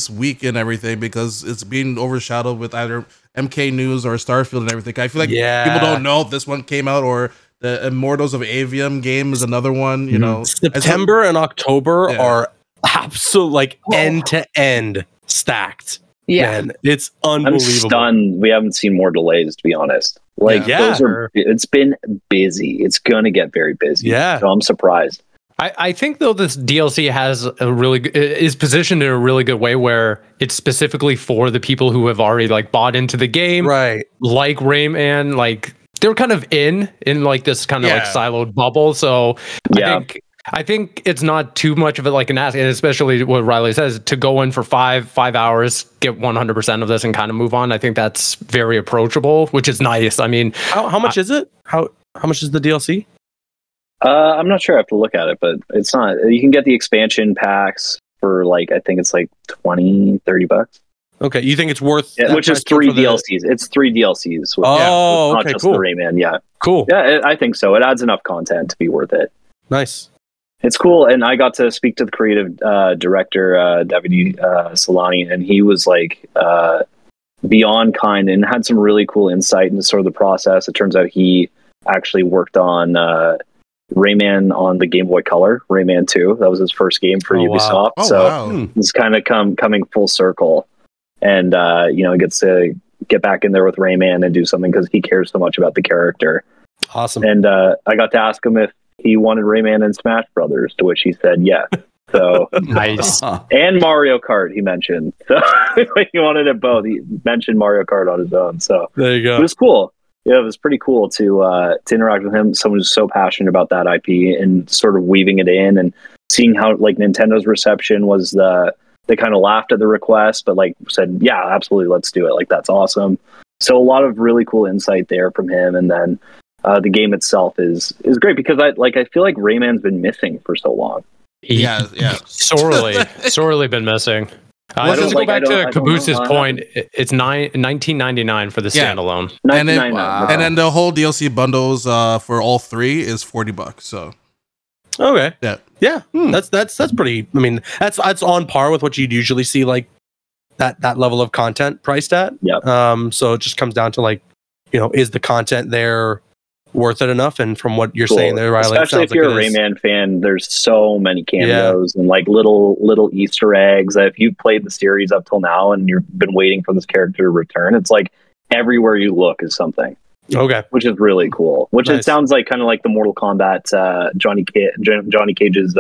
week and everything because it's being overshadowed with either MK News or Starfield and everything. I feel like people don't know if this one came out, or the Immortals of Avium game is another one. September and October are absolute like end to end stacked. Yeah, man, it's unbelievable. I'm stunned. We haven't seen more delays, to be honest. Like it's been busy. It's gonna get very busy. Yeah, so I'm surprised. I think though this DLC has is positioned in a really good way where it's specifically for the people who have already like bought into the game, right? Like Rayman, like they're kind of in like this kind of like siloed bubble. So I think it's not too much of it like an ask, and especially what Riley says, to go in for five hours, get 100% of this and kind of move on. I think that's very approachable, which is nice. I mean, how much is it? How much is the DLC? I'm not sure. I have to look at it, but it's not. You can get the expansion packs for like, I think it's like $20-$30. Okay, you think it's worth? Yeah, which is 3 DLCs. It's 3 DLCs. Not just the Rayman. Yeah, cool. Yeah, I think so. It adds enough content to be worth it. Nice. It's cool, and I got to speak to the creative director, David Solani, and he was like beyond kind and had some really cool insight into sort of the process. It turns out he actually worked on Rayman on the Game Boy Color, Rayman 2. That was his first game for Ubisoft. Wow. So it's kind of coming full circle, and he gets to get back in there with Rayman and do something because he cares so much about the character. Awesome. And I got to ask him if he wanted Rayman and Smash Brothers, to which he said yes. So nice. And Mario Kart, he mentioned. So he wanted it both. He mentioned Mario Kart on his own. So there you go. It was cool. Yeah, it was pretty cool to interact with him. Someone who's so passionate about that IP and sort of weaving it in and seeing how like Nintendo's reception was. They kind of laughed at the request, but like said, yeah, absolutely, let's do it. Like that's awesome. So a lot of really cool insight there from him, and then. The game itself is great because I feel like Rayman's been missing for so long. Yeah. sorely been missing. Just to go back to Caboose's point, it's $19.99 for the standalone. And then the whole DLC bundles for all 3 is $40. So okay, yeah. That's pretty. I mean, that's on par with what you'd usually see like that level of content priced at. Yeah. So it just comes down to like, is the content there worth it enough? And from what you're saying there, Riley, especially if you're a Rayman fan, there's so many cameos and like little Easter eggs. If you've played the series up till now and you've been waiting for this character to return, it's like everywhere you look is something. Okay, which is really cool. Which it sounds like kind of like the Mortal Kombat Johnny Cage's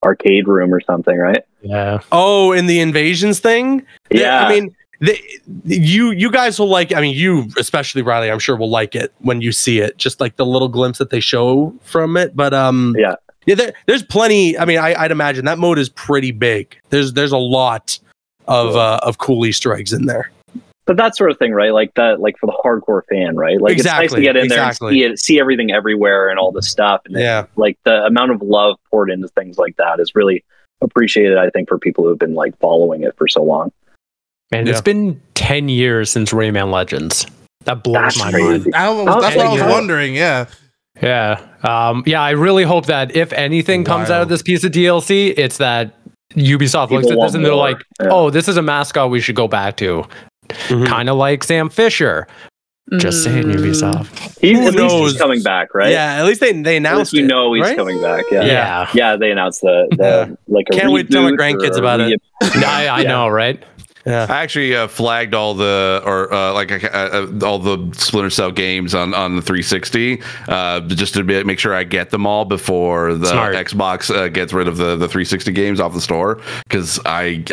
arcade room or something, right? Yeah. Oh, in the invasions thing. Yeah, I mean. You guys will like. I mean, you especially Riley, I'm sure will like it when you see it. Just like the little glimpse that they show from it. But there's plenty. I mean, I'd imagine that mode is pretty big. There's a lot of cool Easter eggs in there. But that sort of thing, right? Like that, like for the hardcore fan, right? Like it's nice to get in there and see everything everywhere and all this stuff. And like the amount of love poured into things like that is really appreciated. I think for people who have been like following it for so long. Man, it's been 10 years since Rayman Legends. That blows my mind. That's what I was wondering. Yeah. I really hope that if anything comes out of this piece of DLC, it's that Ubisoft looks at want this and they're more. like, oh, this is a mascot we should go back to. Kind of like Sam Fisher. Just saying, Ubisoft. At least he's coming back, right? Yeah, at least they announced we it, know he's right? coming back. Yeah. They announced the like. Can't wait to tell my grandkids about it. I know, right? Yeah, I actually flagged all the all the Splinter Cell games on the 360 just to make sure I get them all before the Xbox gets rid of the 360 games off the store, because I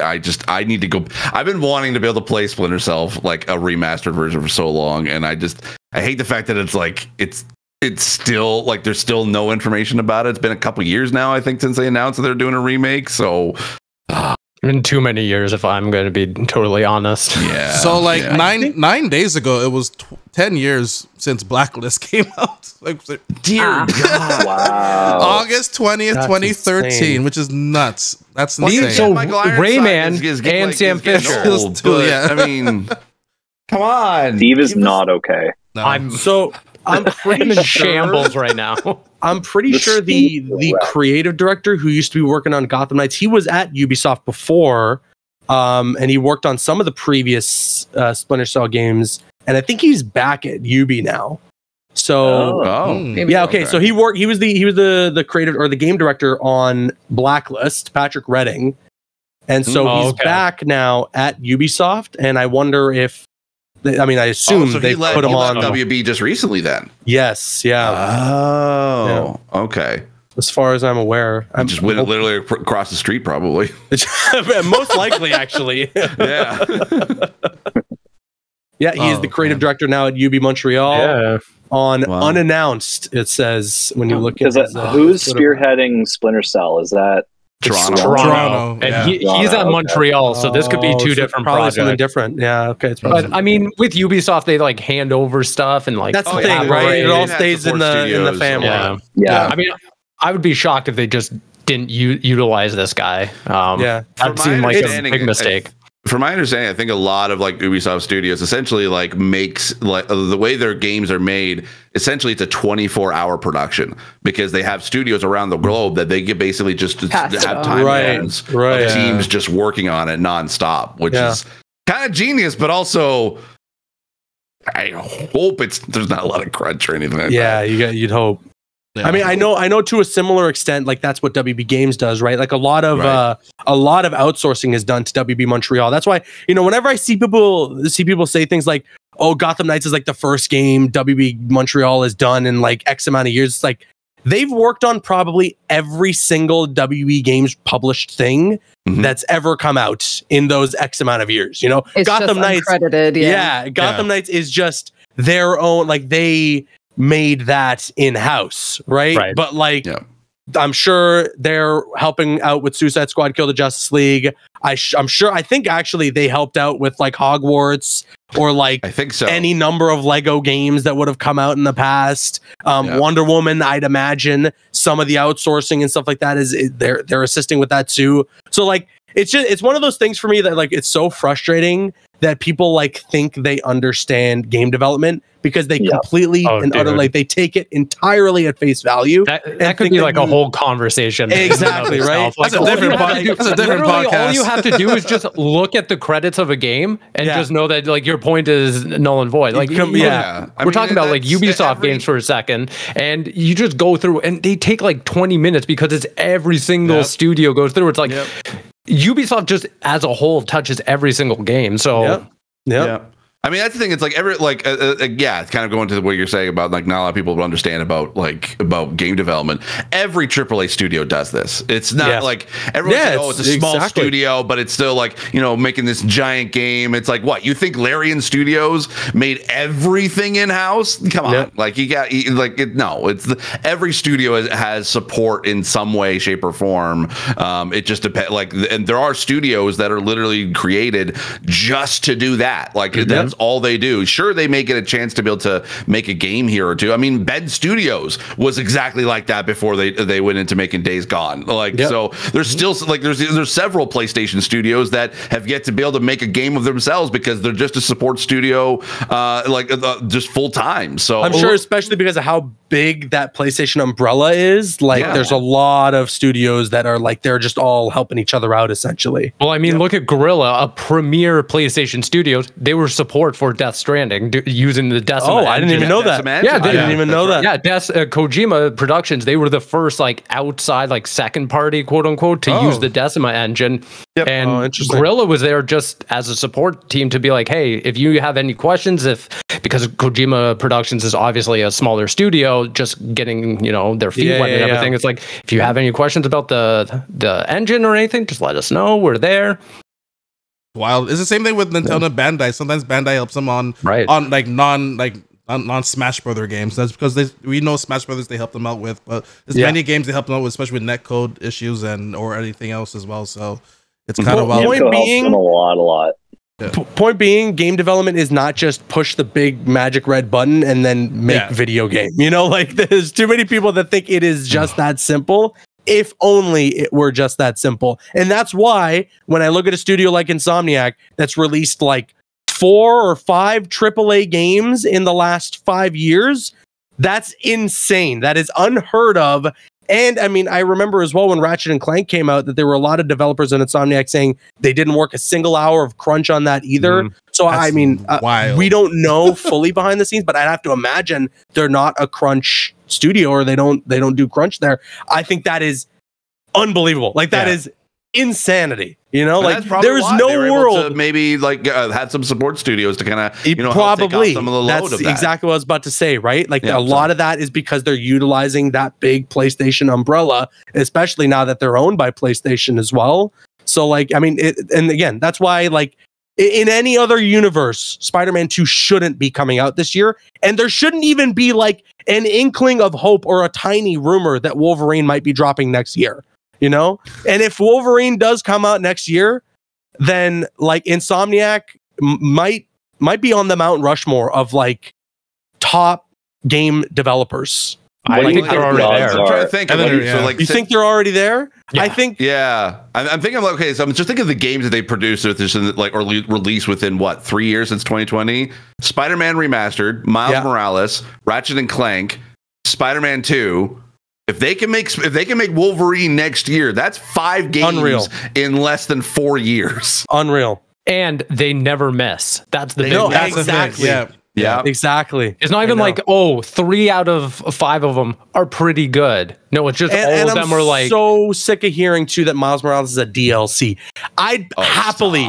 need to go. I've been wanting to be able to play Splinter Cell like a remastered version for so long, and I hate the fact that it's still like there's still no information about it. It's been a couple years now, I think, since they announced that they're doing a remake. So. In too many years, if I'm going to be totally honest. Yeah. So like 9 days ago, it was 10 years since Blacklist came out. Dear God! Wow. August 20th, That's 2013, insane. which is nuts. That's Well, insane. so Michael Rayman is and Sam Fisher. old, but, Yeah. I mean, come on. Steve is not okay. No. I'm I'm pretty in sure shambles right now. I'm pretty sure the creative director who used to be working on Gotham Knights, he was at Ubisoft before, and he worked on some of the previous Splinter Cell games, and I think he's back at Ubi now. So yeah, okay. So he was the creative or the game director on Blacklist, Patrick Redding, and so he's back now at Ubisoft, and I wonder if. I mean, I assume so they put him on WB just recently then. Yes, yeah. Oh, okay. As far as I'm aware, I just went literally across the street, probably. Most likely, actually. Yeah. Yeah, he is the creative director now at UB Montreal. Yeah. On unannounced, it says when you look at who's spearheading Splinter Cell? Is that Toronto. And Yeah. he's at Montreal, so this could be two different probably projects. something different. Yeah, okay. It's probably But I mean, with Ubisoft, they like hand over stuff and like that's the thing, right? It all stays in the family. Yeah. I mean, I would be shocked if they just didn't utilize this guy. That seemed like a big mistake. From my understanding, I think a lot of like Ubisoft Studios essentially like makes like the way their games are made. Essentially, it's a 24-hour production because they have studios around the globe that they get basically just to have timelines of teams just working on it nonstop, which is kind of genius, but also I hope there's not a lot of crunch or anything like that. You'd hope. Yeah. I mean, I know to a similar extent, like that's what WB Games does, right? Like a lot of outsourcing is done to WB Montreal. That's why, whenever I see people say things like, "Oh, Gotham Knights is like the first game WB Montreal has done in like X amount of years," it's like they've worked on probably every single WB Games published thing that's ever come out in those X amount of years. It's Gotham Knights, uncredited, Gotham Knights is just their own, like they made that in-house, right? But like I'm sure they're helping out with Suicide Squad Kill the Justice League. I think actually they helped out with like Hogwarts or like I think so. Any number of Lego games that would have come out in the past. Wonder Woman, I'd imagine some of the outsourcing and stuff like that they're assisting with that too. So like it's one of those things for me that like it's so frustrating that people like think they understand game development because they completely and utterly they take it entirely at face value. That could be like a whole conversation. Exactly, right? That's a different podcast. All you have to do is just look at the credits of a game and just know that like your point is null and void. Like we're talking about like Ubisoft games for a second, and you just go through and they take like 20 minutes because it's every single studio goes through. It's like Ubisoft just as a whole touches every single game. So I mean, that's the thing. It's like it's kind of going to what you're saying about like not a lot of people understand about game development. Every AAA studio does this. It's not like everyone's like, it's a small studio, but it's still like, making this giant game. It's like, what, you think Larian Studios made everything in house? Come on. Like it's every studio has support in some way, shape or form. It just depends. Like, and there are studios that are literally created just to do that. Like that's all they do. Sure, they may get a chance to be able to make a game here or two. I mean, Bed Studios was exactly like that before they went into making Days Gone. So there's still like there's several PlayStation studios that have yet to be able to make a game of themselves because they're just a support studio just full time. So I'm sure, especially because of how big that PlayStation umbrella is, like there's a lot of studios that are like they're just all helping each other out essentially. Well, I mean, look at Guerrilla, a premier PlayStation Studios. They were support for Death Stranding using the Decima. Oh, I didn't even know that. Yeah, I didn't even know that. Yeah, Kojima Productions. They were the first like outside like second party quote unquote to use the Decima engine. Yep. And Guerrilla was there just as a support team to be like, hey, if you have any questions, because Kojima Productions is obviously a smaller studio, just getting their feet wet and everything. It's like, if you have any questions about the engine or anything, just let us know. We're there. Wild. It's the same thing with Nintendo and Bandai. Sometimes Bandai helps them on like non Smash Brother games. That's because we know Smash Brothers they help them out with, but there's many games they help them out with, especially with netcode issues or anything else as well. So it's kind of wild. Point being, a lot. Point being, game development is not just push the big magic red button and then make video game. Like there's too many people that think it is just that simple. If only it were just that simple. And that's why when I look at a studio like Insomniac that's released like 4 or 5 AAA games in the last 5 years, that's insane. That is unheard of. And I mean, I remember as well when Ratchet and Clank came out that there were a lot of developers in Insomniac saying they didn't work a single hour of crunch on that either. So that's, I mean, we don't know fully behind the scenes, but I'd have to imagine they're not a crunch studio or they don't do crunch there. I think that is unbelievable. Like that is insanity. Like there is no world to maybe like had some support studios to kind of probably take off some of the load that's of that. Exactly what I was about to say, right? Like a lot of that is because they're utilizing that big PlayStation umbrella, especially now that they're owned by PlayStation as well. So like, I mean, and again, that's why like in any other universe, Spider-Man 2 shouldn't be coming out this year, and there shouldn't even be like an inkling of hope or a tiny rumor that Wolverine might be dropping next year. And if Wolverine does come out next year, then like Insomniac might be on the Mount Rushmore of like top game developers. I think they're already there. I'm trying to think. You think they're already there? Yeah. I think. Yeah, I'm thinking like, okay, so I'm just thinking of the games that they produced or released within 3 years since 2020. Spider-Man Remastered, Miles Morales, Ratchet and Clank, Spider-Man 2. If they can make Wolverine next year, that's 5 games in less than 4 years. Unreal. And they never miss. That's the big exactly. Yeah, exactly. It's not even like 3 out of 5 of them are pretty good. No, it's just all of them are like. So sick of hearing too that Miles Morales is a DLC. I'd happily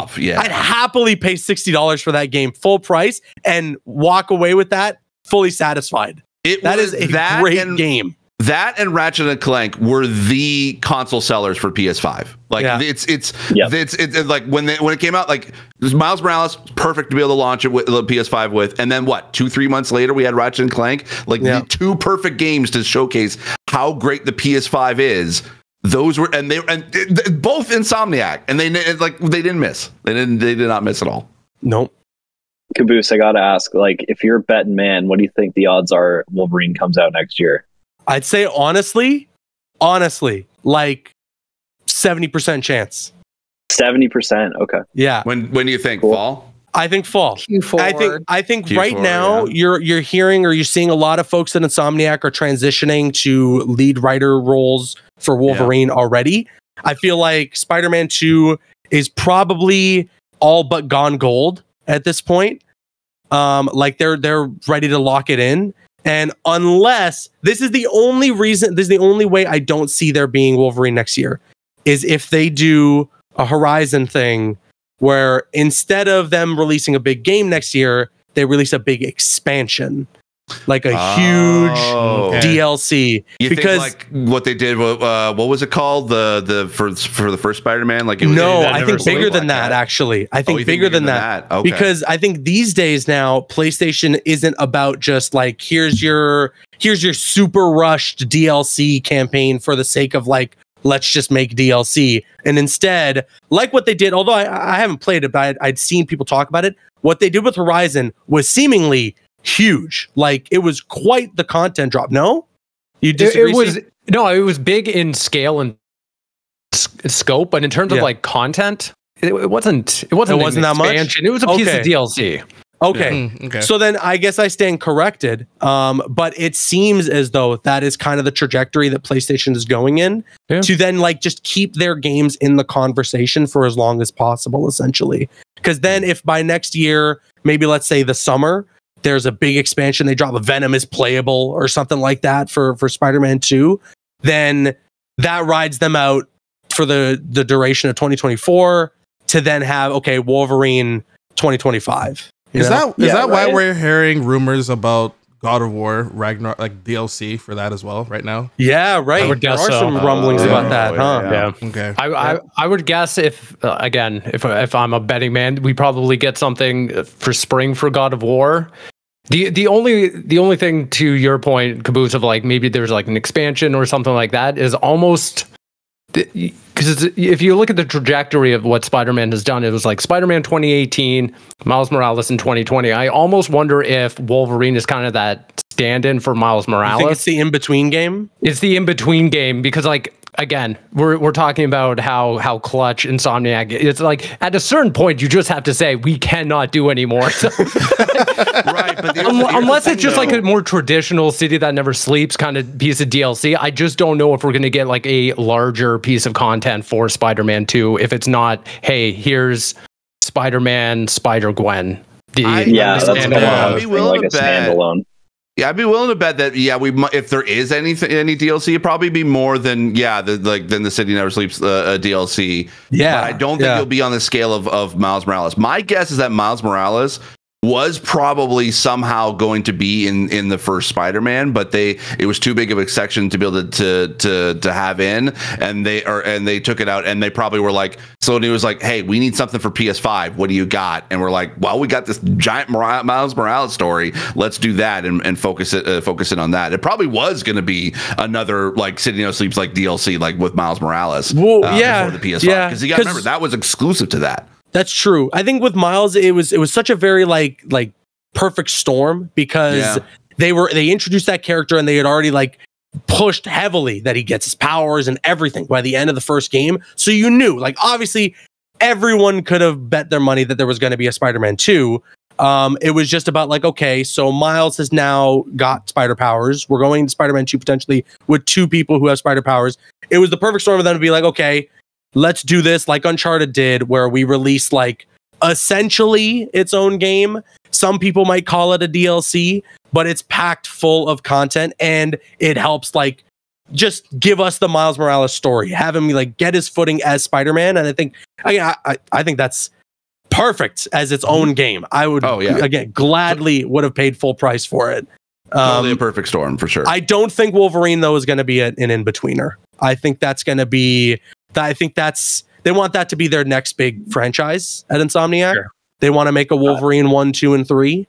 pay $60 for that game full price and walk away with that fully satisfied. That is a great game. That and Ratchet and Clank were the console sellers for PS5. Like it's like when it came out, like Miles Morales, perfect to be able to launch it with the PS5 with, and then 2-3 months later we had Ratchet and Clank, the 2 perfect games to showcase how great the PS5 is. Those were both Insomniac, and they didn't miss. They did not miss at all. Nope. Caboose, I gotta ask, like, if you're a betting man, what do you think the odds are Wolverine comes out next year? I'd say honestly, like 70% chance. 70%. Okay. Yeah. When do you think fall? I think fall. Q4. I think Q4, right now you're hearing or you're seeing a lot of folks in Insomniac are transitioning to lead writer roles for Wolverine already. I feel like Spider-Man 2 is probably all but gone gold at this point. Like they're ready to lock it in. And unless this is the only way I don't see there being Wolverine next year is if they do a Horizon thing where instead of them releasing a big game next year, they release a big expansion, like a huge DLC. Because think like what they did, what was it called? For the first Spider-Man? Like I think bigger than that. Actually, I think bigger than that. Okay. Because I think these days now, PlayStation isn't about just like here's your super rushed DLC campaign for the sake of like let's just make DLC, and instead, like what they did. Although I haven't played it, but I'd seen people talk about it. What they did with Horizon was seemingly huge. Like it was quite the content drop. No, you disagree? It was big in scale and scope, but in terms of like content, it wasn't that much. It was a piece of DLC. Okay. Okay. So then I guess I stand corrected. But it seems as though that is kind of the trajectory that PlayStation is going in, to then like just keep their games in the conversation for as long as possible, essentially. Because then if by next year, maybe let's say the summer, there's a big expansion, they drop a Venom is playable or something like that for Spider-Man 2, then that rides them out for the duration of 2024 to then have, okay, Wolverine 2025. Is that right? why we're hearing rumors about God of War Ragnarok, like DLC for that as well right now? Yeah, right. I would There guess are so. some rumblings about that, huh? Yeah. Okay. I would guess if again, if I'm a betting man, we probably get something for spring for God of War. The only thing, to your point, Caboose, of like maybe there's like an expansion or something like that, is almost, because if you look at the trajectory of what Spider-Man has done, it was like Spider-Man 2018, Miles Morales in 2020. I almost wonder if Wolverine is kind of that stand-in for Miles Morales. I think it's the in-between game. It's the in-between game, because like, again, we're talking about how clutch Insomniac. It's like at a certain point you just have to say we cannot do anymore. So, Right, but unless it's just like a more traditional City That Never Sleeps kind of piece of DLC, I just don't know if we're going to get like a larger piece of content for Spider-Man 2 if it's not, hey, here's Spider-Man, Spider-Gwen. I'd be willing to bet. Standalone. Yeah, I'd be willing to bet that. Yeah, if there is any DLC, it'd probably be more than than the City Never Sleeps DLC. Yeah, but I don't think it'll be on the scale of Miles Morales. My guess is that Miles Morales was probably somehow going to be in the first Spider-Man, but it was too big of a section to be able to have in, and they took it out, and they probably were like, Sony was like, hey, we need something for PS5. What do you got? And we're like, well, we got this giant Miles Morales story. Let's do that and focus it on that. It probably was going to be another like City No Sleeps like DLC like with Miles Morales. Well, before the PS5, because you got to remember that was exclusive to that. That's true. I think with Miles, it was such a very like perfect storm, because they introduced that character and they had already like pushed heavily that he gets his powers and everything by the end of the first game. So you knew, like, obviously everyone could have bet their money that there was going to be a Spider-Man 2. It was just about like, okay, so Miles has now got spider powers. We're going to Spider-Man 2 potentially with 2 people who have spider powers. It was the perfect storm for them to be like, okay, let's do this like Uncharted did, where we release like essentially its own game. Some people might call it a DLC, but it's packed full of content, and it helps like just give us the Miles Morales story, have him like get his footing as Spider-Man. And I think I think that's perfect as its own game. I would again gladly would have paid full price for it. Totally a perfect storm for sure. I don't think Wolverine though is going to be an in-betweener. I think that's going to be. They want that to be their next big franchise at Insomniac. Sure. They want to make a Wolverine 1, 2, and 3.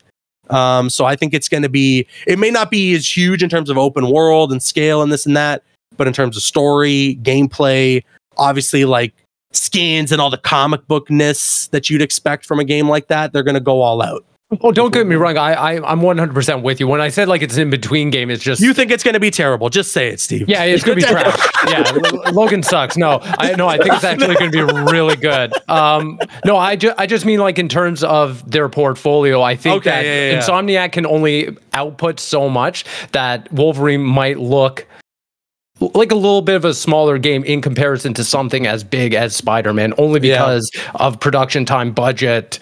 So I think it's going to be. It may not be as huge in terms of open world and scale and this and that, but in terms of story, gameplay, obviously like skins and all the comic bookness that you'd expect from a game like that, they're going to go all out. Oh, don't get me wrong. I'm 100% with you. When I said like it's an in-between game, it's just... You think it's going to be terrible. Just say it, Steve. Yeah, it's going to be trash. Yeah, Logan sucks. No, I think it's actually going to be really good. No, I just mean like in terms of their portfolio. I think that Insomniac can only output so much that Wolverine might look like a little bit of a smaller game in comparison to something as big as Spider-Man, only because of production time, budget,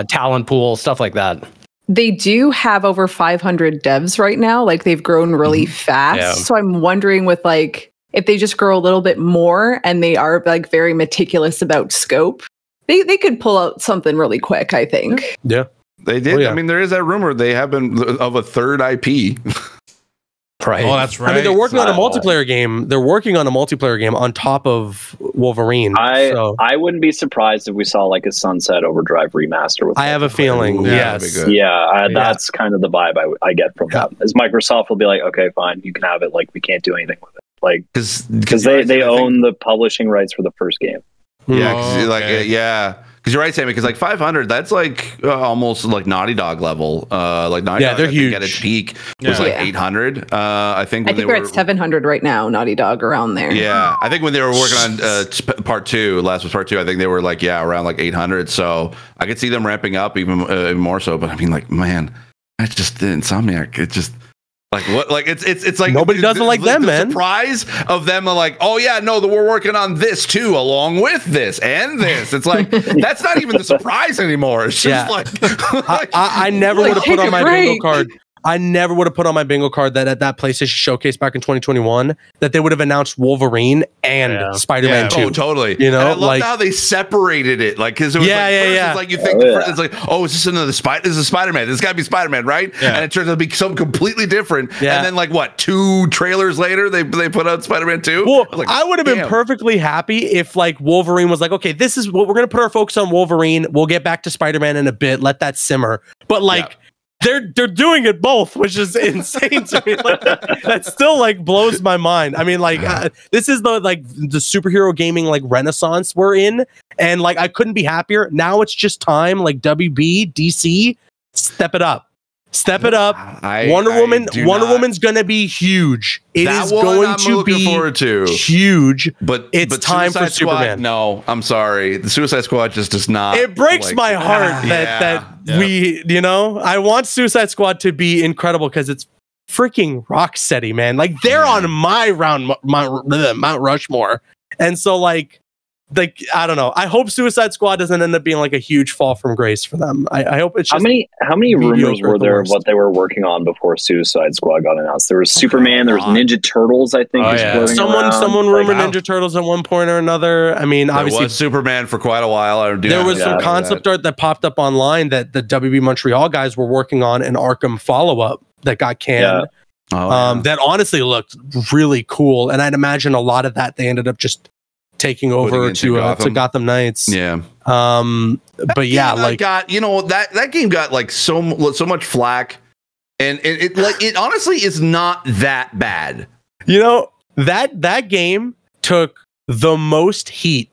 talent pool, stuff like that. They do have over 500 devs right now. Like they've grown really fast. Yeah. So I'm wondering with like, if they just grow a little bit more and they are like very meticulous about scope, they could pull out something really quick, I think. Yeah, they did. I mean, there is that rumor they have been of a third IP. Right. Oh, that's right. I mean, they're working on a multiplayer game. They're working on a multiplayer game on top of Wolverine. I wouldn't be surprised if we saw like a Sunset Overdrive remaster. With I have a feeling. Yes. That's kind of the vibe I get from that. As Microsoft will be like, okay, fine, you can have it. Like, we can't do anything with it. Like, because they own the publishing rights for the first game. Yeah, Because you're right, Sammy. Because like 500, that's like almost like Naughty Dog level. Like Naughty Dog, they're huge. At its peak was like 800. I think they're at 700 right now. Naughty Dog around there. Yeah, I think when they were working on part 2, last was part 2. I think they were like around like 800. So I could see them ramping up even more so. But I mean, like, man, that's just the Insomniac. It just. Like what? Like it's like nobody doesn't like them, man. Surprise of them, are like, oh yeah, no, we're working on this too, along with this and this. It's like that's not even the surprise anymore. It's just I never would have put on my bingo card. I never would have put on my bingo card that at that PlayStation showcase back in 2021 that they would have announced Wolverine and Spider-Man 2. Oh, totally. You know, and I love how they separated it. Like, because it was it's like you think it's like, oh, is this another This is Spider-Man. This got to be Spider-Man, right? Yeah. And it turns out to be something completely different. Yeah. And then like what? 2 trailers later, they put out Spider-Man 2. Well, I would have been perfectly happy if like Wolverine was like, okay, this is what we're gonna put our focus on. Wolverine. We'll get back to Spider-Man in a bit. Let that simmer. But like. Yeah. They're doing it both, which is insane to me. Like, that still like blows my mind. I mean, like this is the superhero gaming like renaissance we're in, and like I couldn't be happier. Now it's just time. Like WB, DC, step it up. Step it up. Wonder Woman's gonna be huge. It is going to be huge. But it's time for Superman. No, I'm sorry. The Suicide Squad just does not. It breaks my heart that we, you know, I want Suicide Squad to be incredible because it's freaking Rocksteady, man. Like they're on my Mount Rushmore, and so like I don't know. I hope Suicide Squad doesn't end up being like a huge fall from grace for them. I hope it's just how many rumors were there of what they were working on before Suicide Squad got announced? There was Superman, there was Ninja Turtles, I think. Someone rumored Ninja Turtles at one point or another. I mean, obviously was Superman for quite a while. There was some concept art that popped up online that the WB Montreal guys were working on an Arkham follow-up that got canned. That honestly looked really cool, and I'd imagine a lot of that they ended up just taking over to Gotham Knights. Yeah. But yeah, like that game got like so much flack, and it honestly is not that bad. You know, that game took the most heat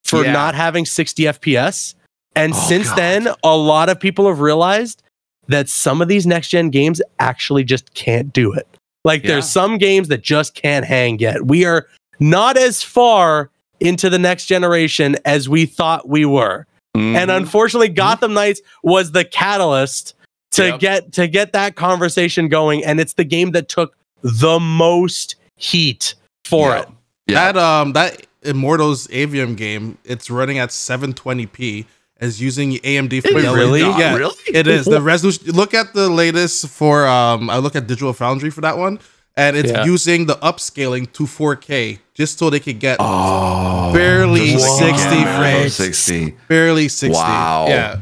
for not having 60 FPS. And since then, a lot of people have realized that some of these next gen games actually just can't do it. Like there's some games that just can't hang yet. We are not as far into the next generation as we thought we were. And unfortunately, Gotham Knights was the catalyst to get that conversation going, and it's the game that took the most heat for it. That Immortals Avium game, it's running at 720p as using AMD for really? Yeah, really? It is. The resolution, look at the latest for I look at Digital Foundry for that one. And it's using the upscaling to 4K just so they could get barely 60 frames. Barely 60. Wow. Yeah.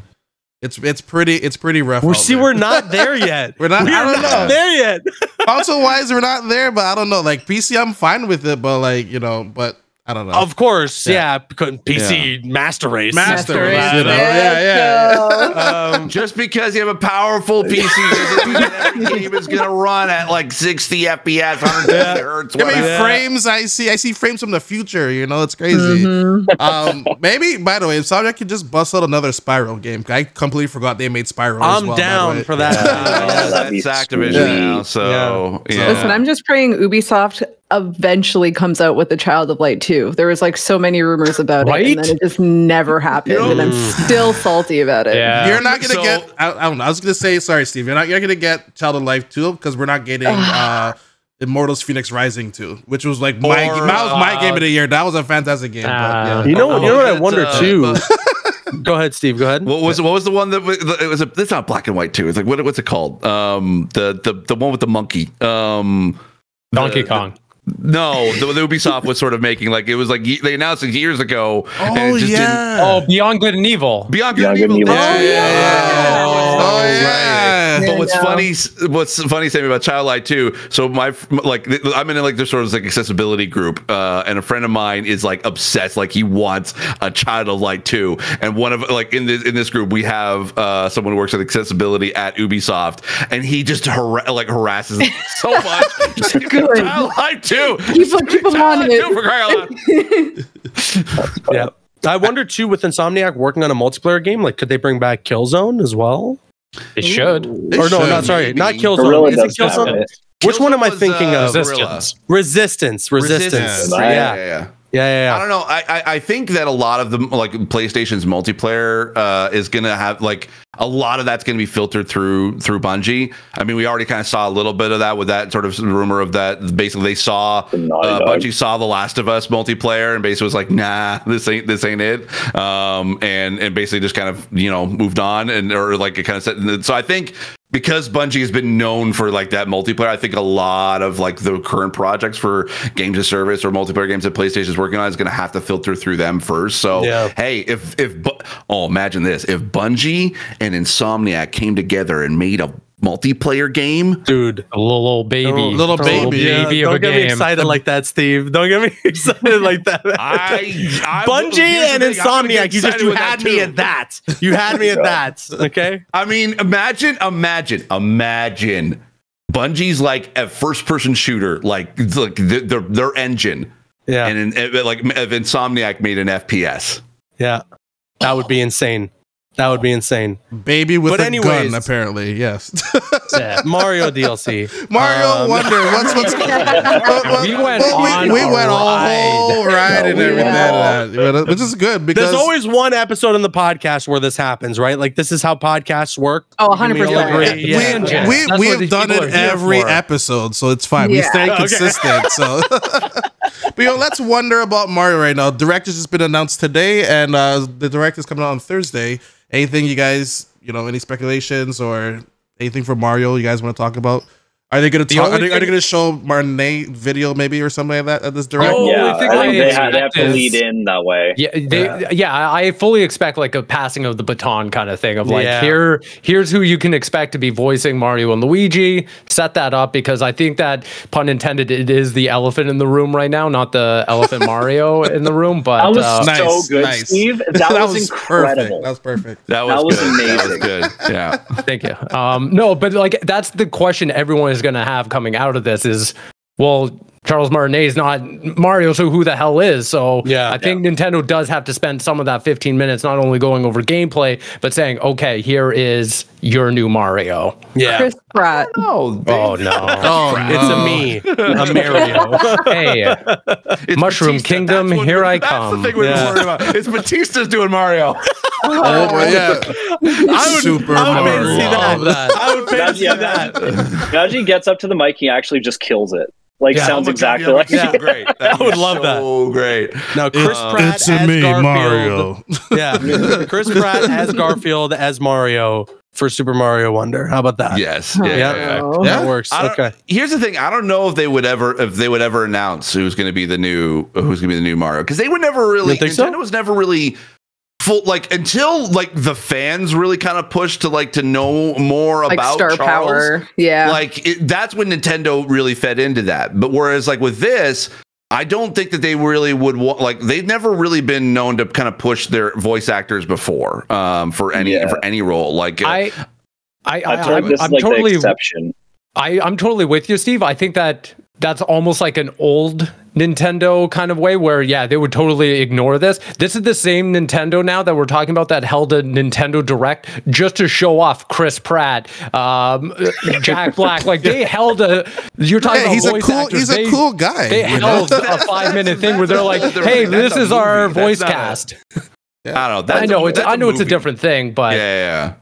It's pretty rough. We're not there yet. We're not there yet. Console wise, we're not there, but I don't know. Like PC, I'm fine with it, but like, you know, but I don't know. Of course, PC Master Race. Master Race, you know? Just because you have a powerful PC doesn't mean every game is gonna run at like 60 FPS, 150 hertz. I mean, frames. I see frames from the future. You know, it's crazy. Maybe, by the way, if Sonic could just bust out another Spyro game. I completely forgot they made Spyro. I'm down for that. That's Activision now. So listen, I'm just praying Ubisoft eventually comes out with the Child of Light 2. There was like so many rumors about it, and then it just never happened, and I'm still salty about it. Yeah. You're not gonna get. I don't know. I was gonna say, sorry, Steve. You're gonna get Child of Light 2 because we're not getting Immortals Phoenix Rising 2, which was like my game of the year. That was a fantastic game. You know what I wonder too. Go ahead, Steve. Go ahead. What was the one that it was? It's not Black and White 2. It's like what's it called? The one with the monkey. Donkey Kong. No, the Ubisoft was sort of making like it was like they announced it years ago. Oh, and it just didn't, Beyond Good and Evil. Beyond Good and Evil. But what's funny, Sammy, about Child Light 2? So I'm in like this sort of like accessibility group, and a friend of mine is like obsessed, like he wants a Child of Light 2. And one of like in this group we have someone who works at accessibility at Ubisoft, and he just harasses them so much. Just Child Light 2. Keep them on it. For crying out loud. Yeah. I wonder too, with Insomniac working on a multiplayer game, like could they bring back Killzone as well? They should. Not Killzone. Gorilla Is it does have Killzone? it. Which one am I thinking of? Resistance. Resistance. Yeah. I don't know. I think that a lot of the like PlayStation's multiplayer is gonna have like a lot of that's gonna be filtered through Bungie. I mean, we already kind of saw a little bit of that with that sort of rumor of that. Basically, they saw Bungie saw The Last of Us multiplayer and basically was like, nah, this ain't it. And basically just kind of moved on or like it kind of said. So I think, because Bungie has been known for like that multiplayer, I think a lot of like the current projects for games of service or multiplayer games that PlayStation is working on is going to have to filter through them first. So, hey, imagine this. If Bungie and Insomniac came together and made a multiplayer game, dude, a little baby don't get me excited like that, Steve. Don't get me excited like that. Bungie and Insomniac, you had me at that. You had me at that. Okay. I mean, imagine Bungie's like a first-person shooter, like their engine. Yeah. And like if Insomniac made an FPS. Yeah. That would be insane. That would be insane. Baby with a gun, apparently. Yes. Mario DLC. Mario Wonder. We went a whole ride and everything, which is good because there's always one episode in the podcast where this happens, right? Like this is how podcasts work. Oh, 100%. We have done it every episode, so it's fine. We stay consistent. So, but let's wonder about Mario right now. Direct has just been announced today, and the Direct is coming out on Thursday. Anything you guys, any speculations or anything for Mario you guys want to talk about? Are they going to talk? Are they going to show Marne video maybe or something like that at this Direct? I think they have to lead in that way. I fully expect like a passing of the baton kind of thing of like here's who you can expect to be voicing Mario and Luigi. Set that up, because I think that, pun intended, it is the elephant in the room right now, not the elephant Mario in the room. But that was so good, Steve. That was incredible. Perfect. That was perfect. That was amazing. That was good. Yeah. Thank you. No, but like that's the question everyone is going to have coming out of this is, well, Charles Martinet is not Mario, so who the hell is? So I think Nintendo does have to spend some of that 15 minutes not only going over gameplay, but saying, okay, here is your new Mario. Yeah. Chris Pratt. Oh no. It's a me. A Mario. Hey, It's Mushroom Batista. Kingdom, here I come. That's the thing we're worried about. It's Batista's doing Mario. I would pay to see that. I would pay to see that. Najee gets up to the mic, he actually just kills it. Like, sounds exactly like so great. I would love that. So great. Now, Chris Pratt it's as me, Garfield. Mario. Yeah, Chris Pratt as Garfield as Mario for Super Mario Wonder. How about that? Yes. That works. Okay. Here's the thing. I don't know if they would ever announce who's going to be the new Mario, because they were never really. Nintendo was never really full, like, until like the fans really kind of pushed to know more like about star Charles. Power. Yeah. Like that's when Nintendo really fed into that. But whereas like with this, I don't think that they really would they've never really been known to kind of push their voice actors before for any role. Like I'm totally the exception. I'm totally with you, Steve. I think that's almost like an old Nintendo kind of way where, they would totally ignore this. This is the same Nintendo now that we're talking about that held a Nintendo Direct just to show off Chris Pratt, Jack Black. Like they held you're talking about voice actors. He's a cool guy. They held a 5-minute thing where they're like, hey, this is our voice cast. I don't know. I know it's a different thing, but I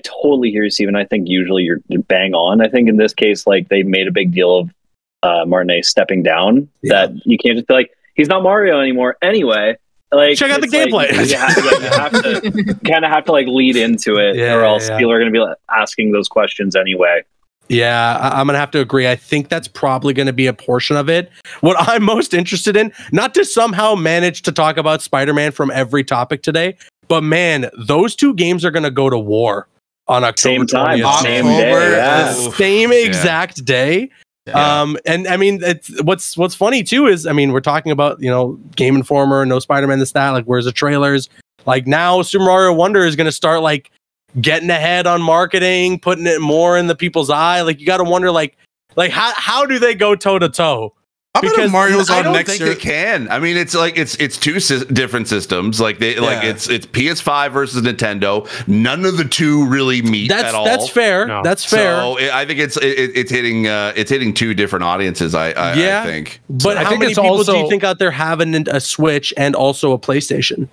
totally hear you, Steven. I think usually you're bang on. I think in this case, like they made a big deal of Martinet stepping down. That you can't just be like, he's not Mario anymore. Anyway, like check out the gameplay. You have to kind of have to like lead into it, or else people are going to be asking those questions anyway. Yeah, I'm going to have to agree. I think that's probably going to be a portion of it. What I'm most interested in, not to somehow manage to talk about Spider-Man from every topic today, but man, those two games are going to go to war on October 20th. Same exact day. Yeah. And I mean, what's funny too is, I mean, we're talking about, Game Informer, no Spider-Man, this, that, like, where's the trailers? Like now Super Mario Wonder is going to start like getting ahead on marketing, putting it more in the people's eye. Like you got to wonder, like how do they go toe to toe Because Mario's on next think year. they can. I mean, it's like it's two different systems. Like it's PS5 versus Nintendo. None of the two really meet at all. That's fair. No. That's fair. So I think it's hitting two different audiences. I think. But how many people do you think out there have a Switch and also a PlayStation?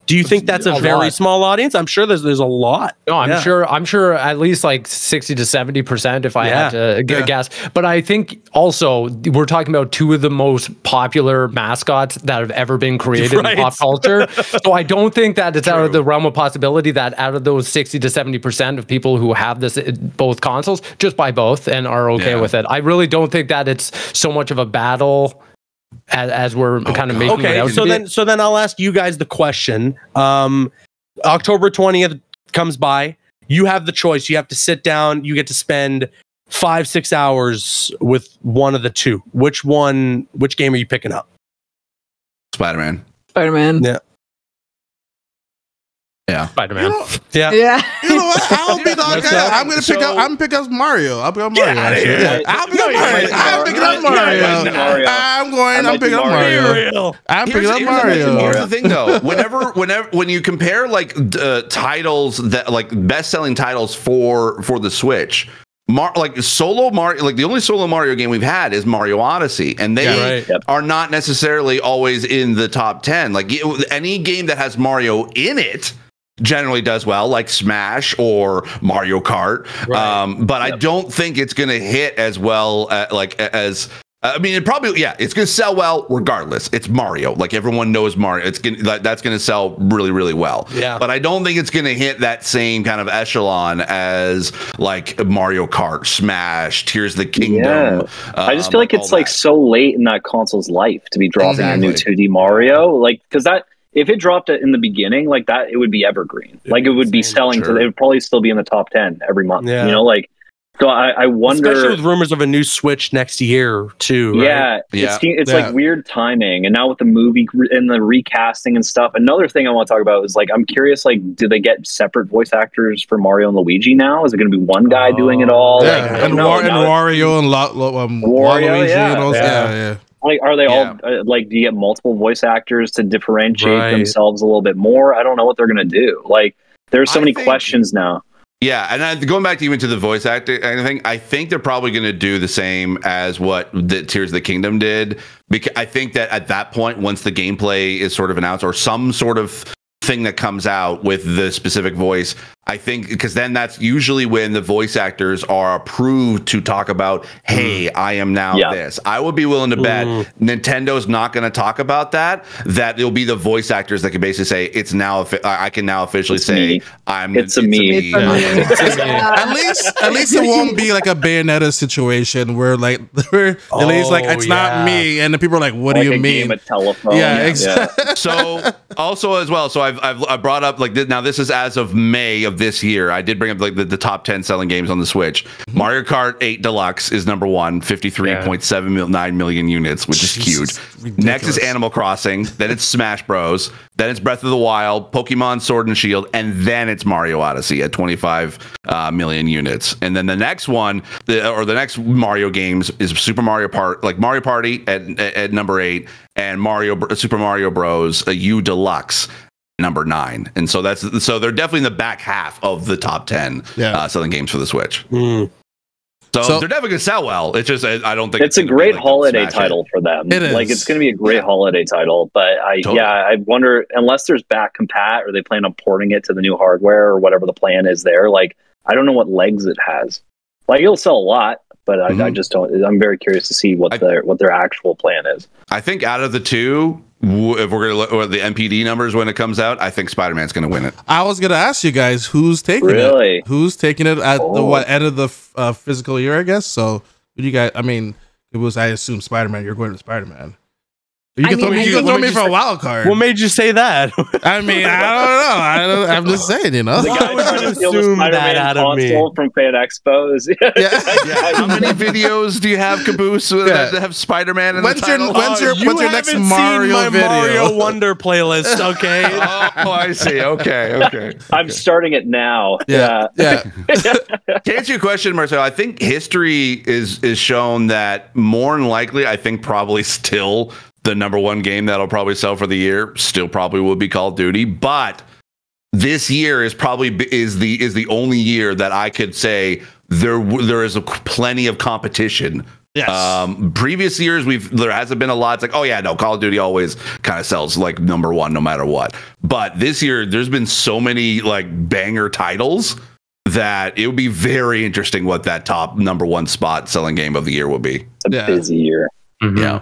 Do you think that's a very small audience? I'm sure there's a lot. No, I'm sure at least like 60 to 70% if I had to guess. But I think also we're talking about two of the most popular mascots that have ever been created in pop culture. So I don't think that it's out of the realm of possibility that out of those 60 to 70% of people who have this both consoles just buy both and are okay with it. I really don't think that it's so much of a battle as we're kind of making it out. So then I'll ask you guys the question. October 20th comes by. You have the choice. You have to sit down. You get to spend 5-6 hours with one of the two. Which game are you picking up? Spider-Man. Yeah. Yeah. Spider-Man. You know, Yeah. You know what? I'll be dog. I'm gonna pick up. I'm pick up Mario. I'll pick up Mario. I'll pick up Mario. I'm picking up Mario. I'm picking up Mario. I'm picking up Mario. Here's the thing, though. When you compare like titles that like best-selling titles for the Switch. Like solo Mario, like the only solo Mario game we've had is Mario Odyssey, and they are not necessarily always in the top 10. Like any game that has Mario in it generally does well, like Smash or Mario Kart. But I don't think it's going to hit as well as. I mean, it's going to sell well regardless. It's Mario. Like everyone knows Mario. That's going to sell really, really well. Yeah. But I don't think it's going to hit that same kind of echelon as like Mario Kart, Smash, Tears of the Kingdom. Yeah. I just feel like it's like so late in that console's life to be dropping a new 2D Mario. Like, because if it dropped it in the beginning like that, it would be evergreen. Like it would be selling to. It would probably still be in the top 10 every month. Yeah. You know, like. So I wonder, especially with rumors of a new Switch next year too. Right? Yeah, it's like weird timing, and now with the movie and the recasting and stuff. Another thing I want to talk about is like I'm curious, like, do they get separate voice actors for Mario and Luigi now? Is it going to be one guy doing it all? Yeah, like, and Wario and Waluigi and all. Yeah. Like, are they all like? Do you get multiple voice actors to differentiate themselves a little bit more? I don't know what they're going to do. Like, there's so many questions now. Yeah, and going back to even to the voice acting thing, I think they're probably going to do the same as what the Tears of the Kingdom did. Because I think that at that point, once the gameplay is sort of announced or some sort of thing that comes out with the specific voice, I think because then that's usually when the voice actors are approved to talk about, hey, I am now this. I would be willing to bet Nintendo's not going to talk about that it'll be the voice actors that can basically say it's now I can now officially say I'm it's a me. At least it won't be like a Bayonetta situation where like it's not me and the people are like, what do you mean? Game of telephone. Yeah, exactly. So also as well, so I brought up like now this is as of May of this year. I did bring up like the top 10 selling games on the Switch. Mario Kart 8 Deluxe is number 1, 53.79 million units, which is huge. Ridiculous. Next is Animal Crossing, then it's Smash Bros, then it's Breath of the Wild, Pokemon Sword and Shield, and then it's Mario Odyssey at 25 million units. And then the next one, the next Mario games is Super Mario Mario Party at number 8, and Super Mario Bros. U Deluxe number 9. And so they're definitely in the back half of the top 10 selling games for the Switch. So they're definitely going to sell well. It's just I don't think it's a great holiday title for them. It is. Like it's going to be a great holiday title, but I wonder, unless there's back compat or they plan on porting it to the new hardware or whatever the plan is there. Like I don't know what legs it has. Like it'll sell a lot, but I just don't. I'm very curious to see what their actual plan is. I think out of the two, if we're going to look at the MPD numbers when it comes out, I think Spider-Man's going to win it. I was going to ask you guys who's taking it. Who's taking it at the end of the physical year, I guess. So, what do you guys? I mean, I assume Spider-Man. You're going to Spider-Man. You can throw me for a wild card. What made you say that? I mean, I don't know. I'm just saying, you know. The guy trying to steal the Spider-Man console from Fan Expo. Yeah. How many videos do you have, Caboose, that have Spider-Man in the title? When's your next Mario video? Mario Wonder playlist, okay? Oh, I see. Okay. I'm starting it now. Yeah. To answer your question, Marcel, I think history is shown that more than likely, I think probably still the number one game that'll probably sell for the year still probably will be Call of Duty, but this year is the only year that I could say there is plenty of competition. Yes. Previous years there hasn't been a lot. It's like, oh yeah, no, Call of Duty always kind of sells like number one no matter what. But this year there's been so many like banger titles that it would be very interesting what that top number one spot selling game of the year will be. It's a busy year. Mm-hmm. Yeah.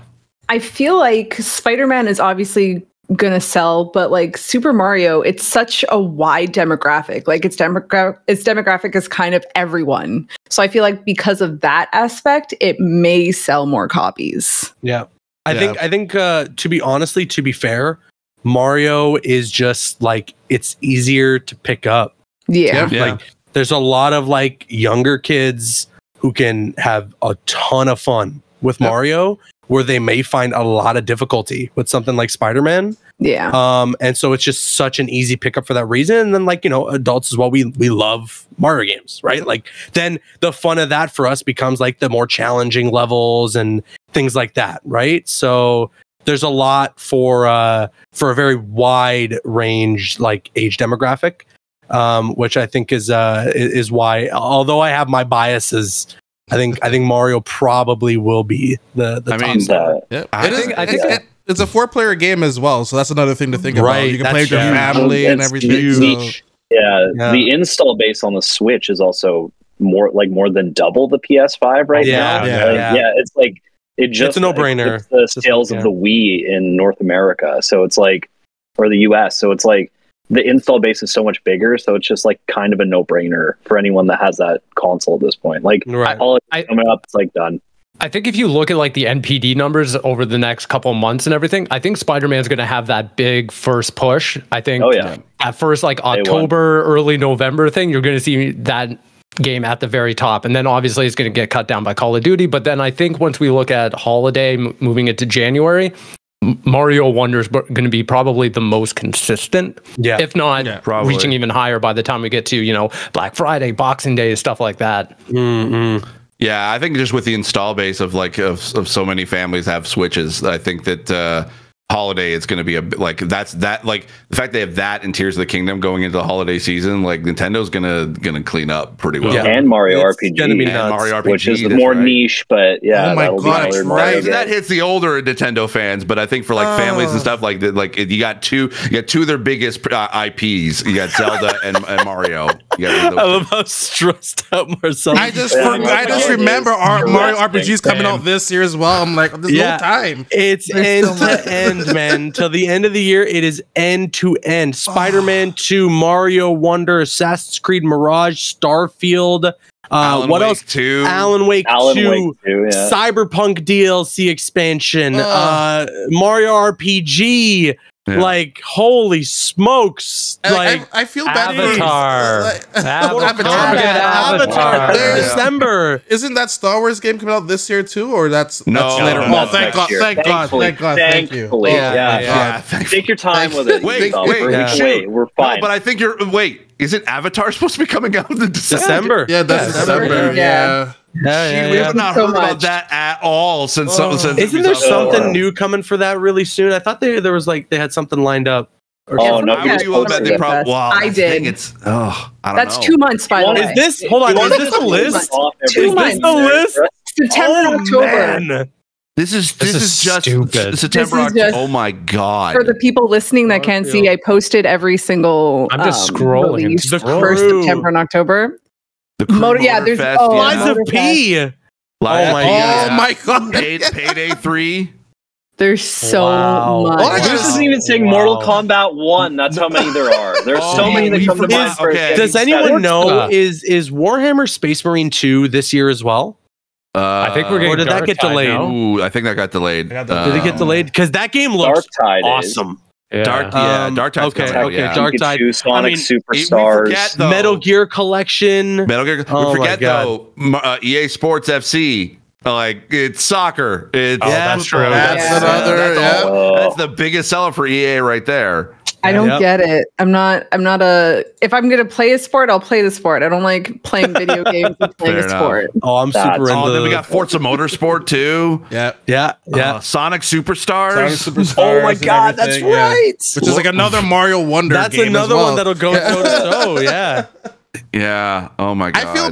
I feel like Spider-Man is obviously going to sell, but like Super Mario, it's such a wide demographic. Like its demographic is kind of everyone. So I feel like because of that aspect, it may sell more copies. Yeah. I think to be fair, Mario is just like, it's easier to pick up. Yeah. Like there's a lot of like younger kids who can have a ton of fun with Mario, where they may find a lot of difficulty with something like Spider-Man. Yeah. And so it's just such an easy pickup for that reason. And then like, you know, adults as well, we love Mario games, right? Like then the fun of that for us becomes like the more challenging levels and things like that, right? So there's a lot for a very wide range like age demographic, which I think is why, although I have my biases, I think Mario probably will be the top seller. I think it's a 4-player game as well, so that's another thing to think about. You can play with your family and everything. The install base on the Switch is also more than double the PS5 right now. It's like it's a no-brainer. It's the sales of the Wii in North America, so it's like, or the US, so it's like the install base is so much bigger, so it's just like kind of a no-brainer for anyone that has that console at this point. Like all coming up, it's like done. I think if you look at like the NPD numbers over the next couple of months and everything, I think Spider-Man's going to have that big first push. I think at first, like October, early November thing, you're going to see that game at the very top. And then obviously it's going to get cut down by Call of Duty. But then I think once we look at holiday, moving into January, Mario Wonder is going to be probably the most consistent, if not reaching even higher by the time we get to, you know, Black Friday, Boxing Day, stuff like that. Yeah, I think just with the install base of like of so many families have Switches, I think that holiday it's going to be a like that like the fact they have that in Tears of the Kingdom going into the holiday season, like Nintendo's gonna clean up pretty well. And Mario RPG, which is more niche, but oh my god, that hits the older Nintendo fans, but I think for like families and stuff like that, like you got two of their biggest IPs. You got Zelda and Mario. I love how stressed out Marcel. I just remember Mario RPGs coming out this year as well. I'm like, there's no time. It's end to end. Man, till the end of the year, it is end to end. Spider-Man 2, Mario Wonder, Assassin's Creed Mirage, Starfield. What else? 2. Alan Wake 2, Cyberpunk DLC expansion, Mario RPG. Yeah. Like, holy smokes! Like, I feel bad for Avatar. December. Isn't that Star Wars game coming out this year too, or that's later? Oh, thank God! Thank you. Yeah. Take your time with it. Wait. We're fine. No, but I think isn't Avatar supposed to be coming out in December? Yeah, that's December. Yeah. We have not heard about that at all since. Isn't there something new coming for that really soon? I thought they had something lined up. No! I did. I don't know. That's 2 months, by the way. Is this? Hold on. Is this a list? 2 months. Is this the list? September, October. Man. This is just stupid. September, October. Oh my god! For the people listening that can't see, I posted every single. I'm just scrolling. Release for September and October. There's Lies of P. Oh my god! Payday 3. There's so much. This isn't even saying Mortal Kombat 1. That's how many there are. There's so many that come to mind. Does anyone know is Warhammer Space Marine 2 this year as well? I think we're getting. Or did that get delayed? Ooh, I think that got delayed. Did it get delayed? Because that game looks awesome. Yeah. Dark Tide's okay, coming out, okay, yeah. Dark Tide. Sonic Superstars, Metal Gear Collection. Metal Gear. Oh we forget my God. though, EA Sports FC. Like it's soccer. It's that's true. That's another. That's the biggest seller for EA right there. I don't get it. I'm not if I'm gonna play a sport, I'll play the sport. I don't like playing video games and playing Fair a sport. Oh, I'm super into. Then we got Forza Motorsport too. Yeah. Sonic Superstars. Oh my God, that's right. Which is like another Mario Wonder. That's game another as well. one that'll go toe. Yeah. Yeah. Oh my God. I feel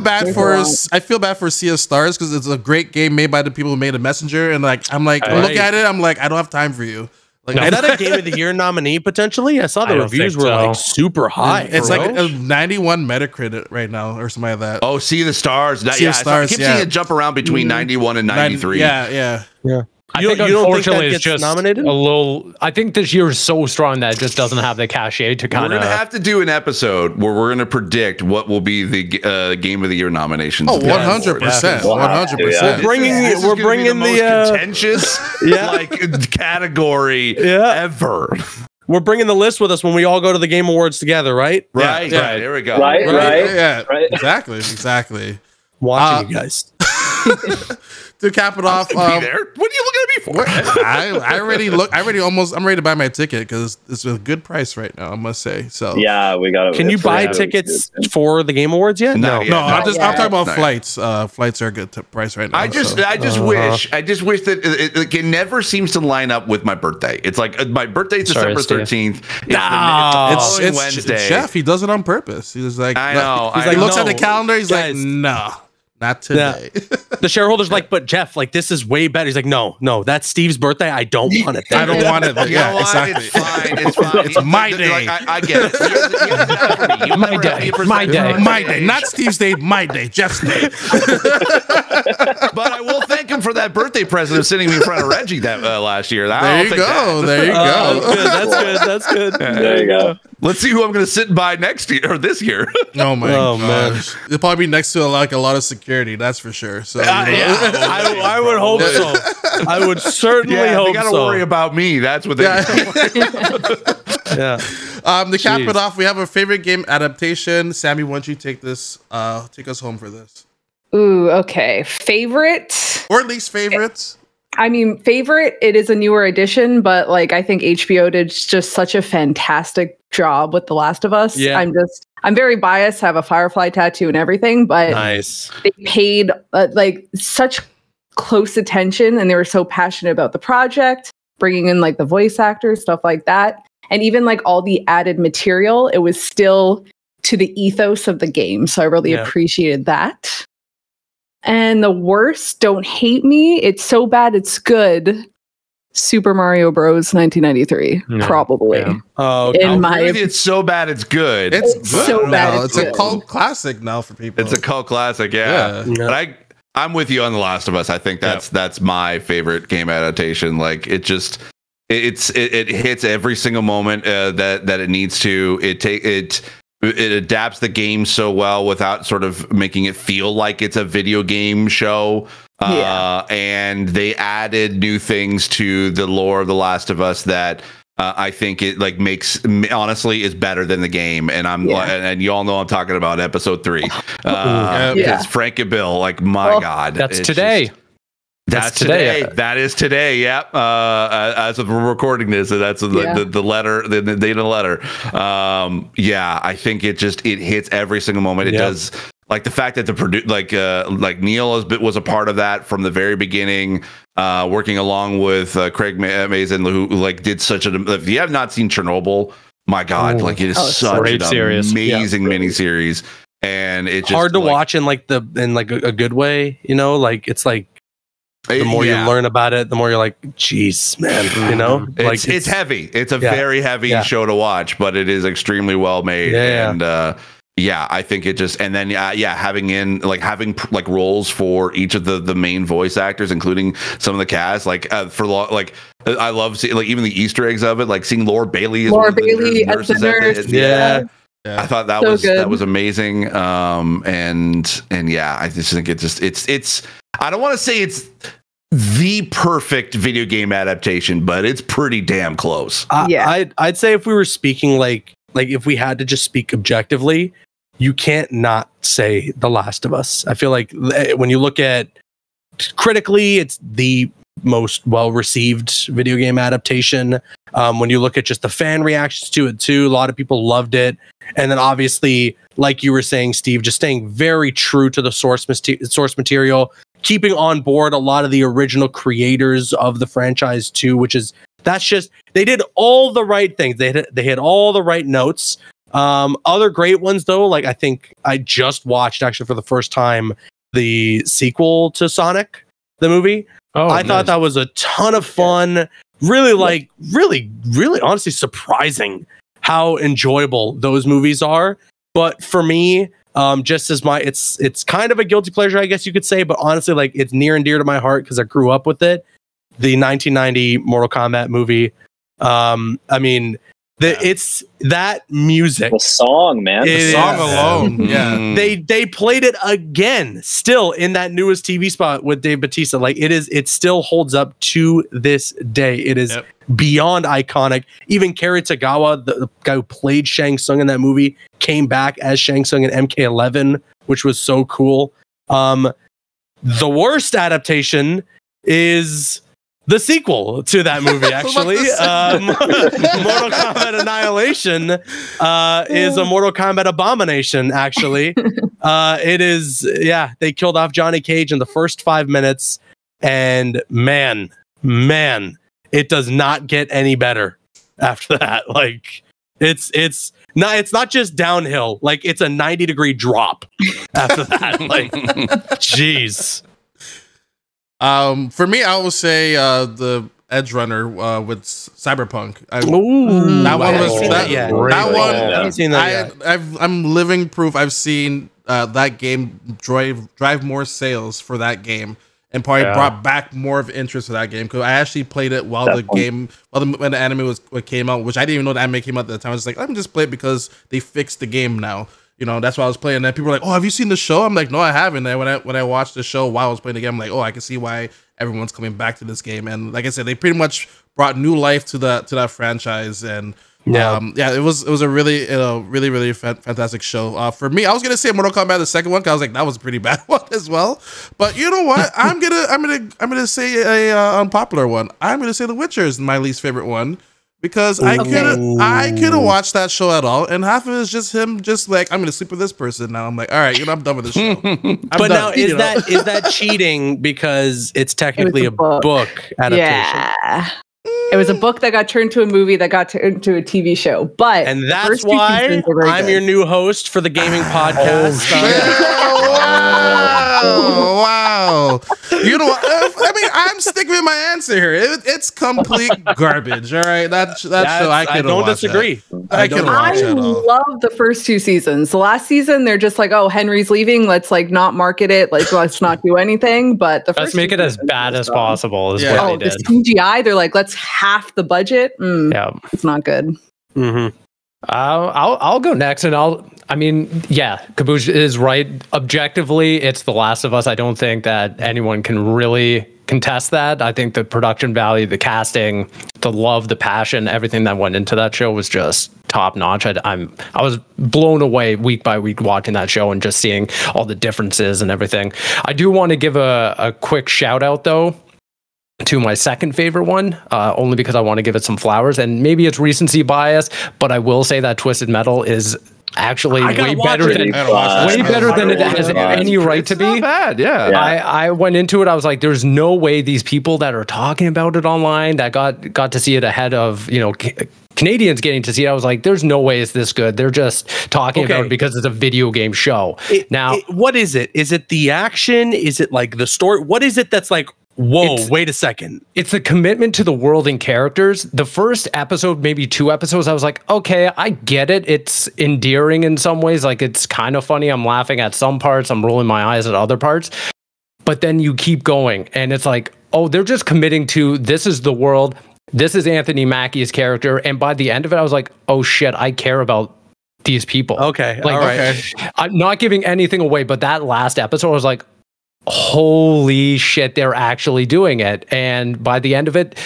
bad for Sea of Stars because it's a great game made by the people who made a Messenger, and look at it. I'm like, I don't have time for you. Like, Is that a Game of the Year nominee potentially? I saw the reviews were like super high. It's like a 91 Metacritic right now or something like that. Oh, Sea of Stars. Sea of Stars. I keep seeing it jump around between 91 and 93. Yeah. I think unfortunately it's just nominated? a little. I think this year is so strong that it just doesn't have the cachet to kind of. We're gonna have to do an episode where we're gonna predict what will be the Game of the Year nominations. Oh, 100%, 100%. We're bringing the most contentious like category ever. We're bringing the list with us when we all go to the Game Awards together, right? Right. There we go. Right. Yeah. Exactly. Watching you guys. To cap it off, there. What are you looking at me for? I'm ready to buy my ticket because it's a good price right now, I must say. So yeah, we got it. Can you buy tickets for the Game Awards yet? No. I'm talking about flights. Flights are a good price right now. I just wish that it never seems to line up with my birthday. It's like my birthday's December 13th. It's Wednesday. Jeff, he does it on purpose. He's like, I know. He looks at the calendar. He's like, no. Not today. Yeah. The shareholders like, but Jeff, like this is way better. He's like, no, that's Steve's birthday. I don't want it. I don't want it. Yeah, exactly. It's fine. It's my day. Like, I get it. My day. Not Steve's day. My day. Jeff's day. But I will thank him for that birthday present of sitting me in front of Reggie that last year. There you go. That's good. There you go. Let's see who I'm going to sit by next year or this year. Oh my gosh. It'll probably be next to like a lot of security. That's for sure. So I would hope so. I would certainly hope so. They got to worry about me. That's what they. Yeah. To cap it off, we have a favorite game adaptation. Sammy, why don't you take this? Take us home for this. Ooh, okay. Favorite or at least favorites. I mean, favorite, it is a newer edition, but like I think HBO did just such a fantastic job with The Last of Us. Yeah. I'm very biased. I have a Firefly tattoo and everything, but nice. They paid like such close attention and they were so passionate about the project, bringing in like the voice actors, stuff like that. And even like all the added material, it was still to the ethos of the game. So I really appreciated that. And the worst, don't hate me. It's so bad, it's good. Super Mario Bros. 1993, probably. Yeah. Oh, in my it's so bad, it's good. It's so bad. It's a cult classic now for people. It's a cult classic, yeah. But I'm with you on The Last of Us. I think that's my favorite game adaptation. Like it just it hits every single moment that it needs to. It adapts the game so well without sort of making it feel like it's a video game show. And they added new things to the lore of The Last of Us that I think it like makes honestly is better than the game. And and you all know I'm talking about episode 3 because Frank and Bill, like my God, that's today. That's today. That is today. Yep. As of recording this, and that's the letter, the data letter. I think it hits every single moment. It does. Like the fact that the Neil was a part of that from the very beginning, working along with Craig Mazin, who like did such an. If you have not seen Chernobyl, my God, like it is such an amazing miniseries, and it's hard to watch in like a good way. You know, like it's like. The more you learn about it, the more you're like, "Jeez, man!" You know, like it's heavy. It's a very heavy show to watch, but it is extremely well made. And I think it just and then having roles for each of the main voice actors, including some of the cast. I love seeing like even the Easter eggs of it, like seeing Laura Bailey as as the nurse. I thought that was amazing. I just think it's I don't want to say it's the perfect video game adaptation, but it's pretty damn close. I'd say if we were speaking like if we had to just speak objectively, you can't not say The Last of Us. I feel like when you look at critically, it's the most well-received video game adaptation. When you look at just the fan reactions to it too, a lot of people loved it. And then obviously, like you were saying, Steve, just staying very true to the source material, keeping on board a lot of the original creators of the franchise too, they did all the right things. They hit all the right notes. Other great ones though, like I think I just watched actually for the first time the sequel to Sonic, the movie. I thought that was a ton of fun. Really honestly surprising how enjoyable those movies are. But for me, just as it's kind of a guilty pleasure, I guess you could say, but honestly, like it's near and dear to my heart because I grew up with it. The 1990 Mortal Kombat movie. It's that music. The song, man. The song alone. Yeah. They played it again, still in that newest TV spot with Dave Bautista. Like it still holds up to this day. It is beyond iconic. Even Kerry Tagawa, the guy who played Shang Tsung in that movie, came back as Shang Tsung in MK1, which was so cool. The worst adaptation is the sequel to that movie, actually. Mortal Kombat Annihilation is a Mortal Kombat abomination, actually. It is, they killed off Johnny Cage in the first 5 minutes, and man, it does not get any better after that. Like, it's not just downhill, like it's a 90-degree drop after that. Like, jeez. For me, I will say the Edge Runner with Cyberpunk. I haven't seen that yet. I'm living proof. I've seen that game drive more sales for that game, and probably brought back more of interest to that game because I actually played it while when the anime came out, which I didn't even know the anime came out at the time. I was like, let me just play it because they fixed the game now. You know, that's why I was playing. And then people were like, "Oh, have you seen the show?" I'm like, "No, I haven't." And when I watched the show while I was playing the game, I'm like, "Oh, I can see why everyone's coming back to this game." And like I said, they pretty much brought new life to that franchise. And it was a really fantastic show. For me, I was gonna say Mortal Kombat the second one because I was like, that was a pretty bad one as well. But you know what? I'm gonna say a unpopular one. I'm gonna say The Witcher is my least favorite one. Because I couldn't watch that show at all, and half of it is just him, just like I'm gonna sleep with this person now. I'm like, all right, I'm done with this show. But now is that cheating because it's technically a book adaptation? Yeah, it was a book that got turned to a movie that got turned to a TV show. And that's why I'm your new host for the gaming podcast. Oh, wow. You know what? I mean, I'm sticking with my answer here. It's complete garbage. All right, that show I don't disagree. I can watch it all. Love the first 2 seasons. The last season, they're just like, oh, Henry's leaving. Let's like not market it. Like, let's not do anything. But the let's make it as bad as possible. Is what they did. The CGI, they're like, let's half the budget. It's not good. Mm-hmm. I'll go next, and Caboose is right. Objectively, it's The Last of Us. I don't think that anyone can really contest that. I think the production value, the casting, the love, the passion, everything that went into that show was just top notch. I was blown away week by week watching that show and just seeing all the differences and everything. I do want to give a quick shout out though to my second favorite one, only because I want to give it some flowers, and maybe it's recency bias, but I will say that Twisted Metal is actually way better than it has any right to be. Not bad, yeah. I went into it, I was like, there's no way these people that are talking about it online that got to see it ahead of, Canadians getting to see it. I was like, there's no way it's this good. They're just talking about it because it's a video game show. What is it? Is it the action? Is it like the story? What is it that's like, whoa, wait a second. It's a commitment to the world and characters. The first episode, maybe 2 episodes, I was like, okay, I get it. It's endearing in some ways. Like, it's kind of funny. I'm laughing at some parts. I'm rolling my eyes at other parts. But then you keep going, and it's like, oh, they're just committing to, this is the world. This is Anthony Mackie's character. And by the end of it, I was like, oh, shit, I care about these people. Okay, like, all right. I'm not giving anything away, but that last episode, I was like, holy shit, they're actually doing it. And by the end of it,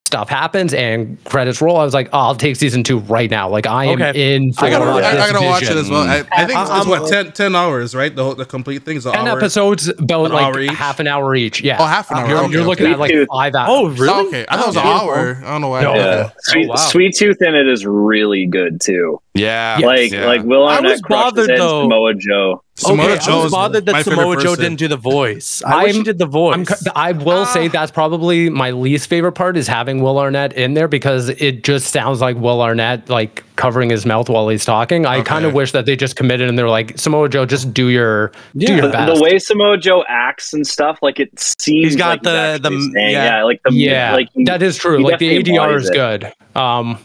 stuff happens and credits roll. I was like, oh, I'll take season 2 right now. Like I am in for I gotta watch it as well. I think it's what 10 hours, right? The complete thing's 10 episodes, about like half an hour each. Yeah. Oh, half an hour. You're looking at like 5 hours. Oh, really? Okay. I thought it was an hour. I don't know why. Yeah. Sweet Tooth in it is really good too. Yeah. Like Will Arnett I was bothered though. Samoa Joe. I was bothered that Samoa Joe didn't do the voice. I wish he did the voice. I will say that's probably my least favorite part is having Will Arnett in there because it just sounds like Will Arnett like covering his mouth while he's talking. I kind of wish that they just committed and they're like, Samoa Joe, just do your best. The way Samoa Joe acts and stuff, like it seems he's got like that is true. Like the ADR is good. And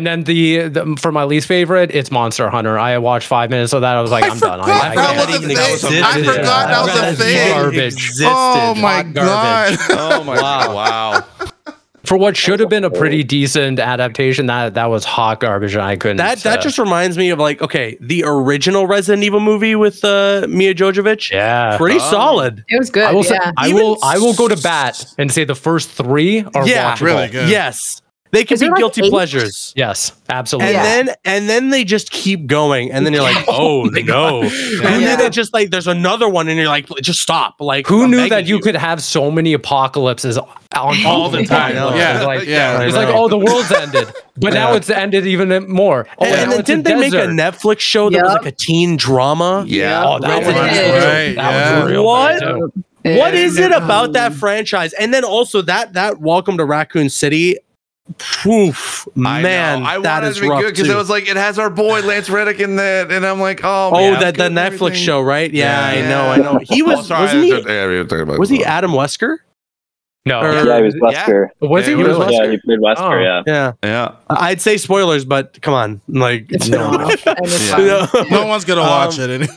then for my least favorite, it's Monster Hunter. I watched 5 minutes of that. I was like, I'm done. I forgot that was a thing. Garbage. Oh my god. Oh my god. Wow. For what should have been a pretty decent adaptation, that was hot garbage, and I couldn't. That just reminds me of like, okay, the original Resident Evil movie with Mia Jovovich. Yeah, pretty solid. It was good. I will say, I will go to bat and say the first 3 are watchable. Really good. Yes. They can be guilty pleasures. Yes, absolutely. And then they just keep going, and then you're like, oh no. And then it just like there's another one, and you're like, just stop. Like, who knew that you could have so many apocalypses on all the time? It's like, oh, the world's ended, but now it's ended even more. Oh, and then didn't they make a Netflix show that was like a teen drama? Yeah. Oh, that was right. That was real. What is it about that franchise? And then also that Welcome to Raccoon City. Poof, man, that is rough because it was like it has our boy Lance Reddick in that, and I'm like, oh, that the Netflix show, right? Yeah, I know. He was was he Adam Wesker? No, he was Wesker. Was he? He played Wesker. Yeah. I'd say spoilers, but come on, like no one's gonna watch it.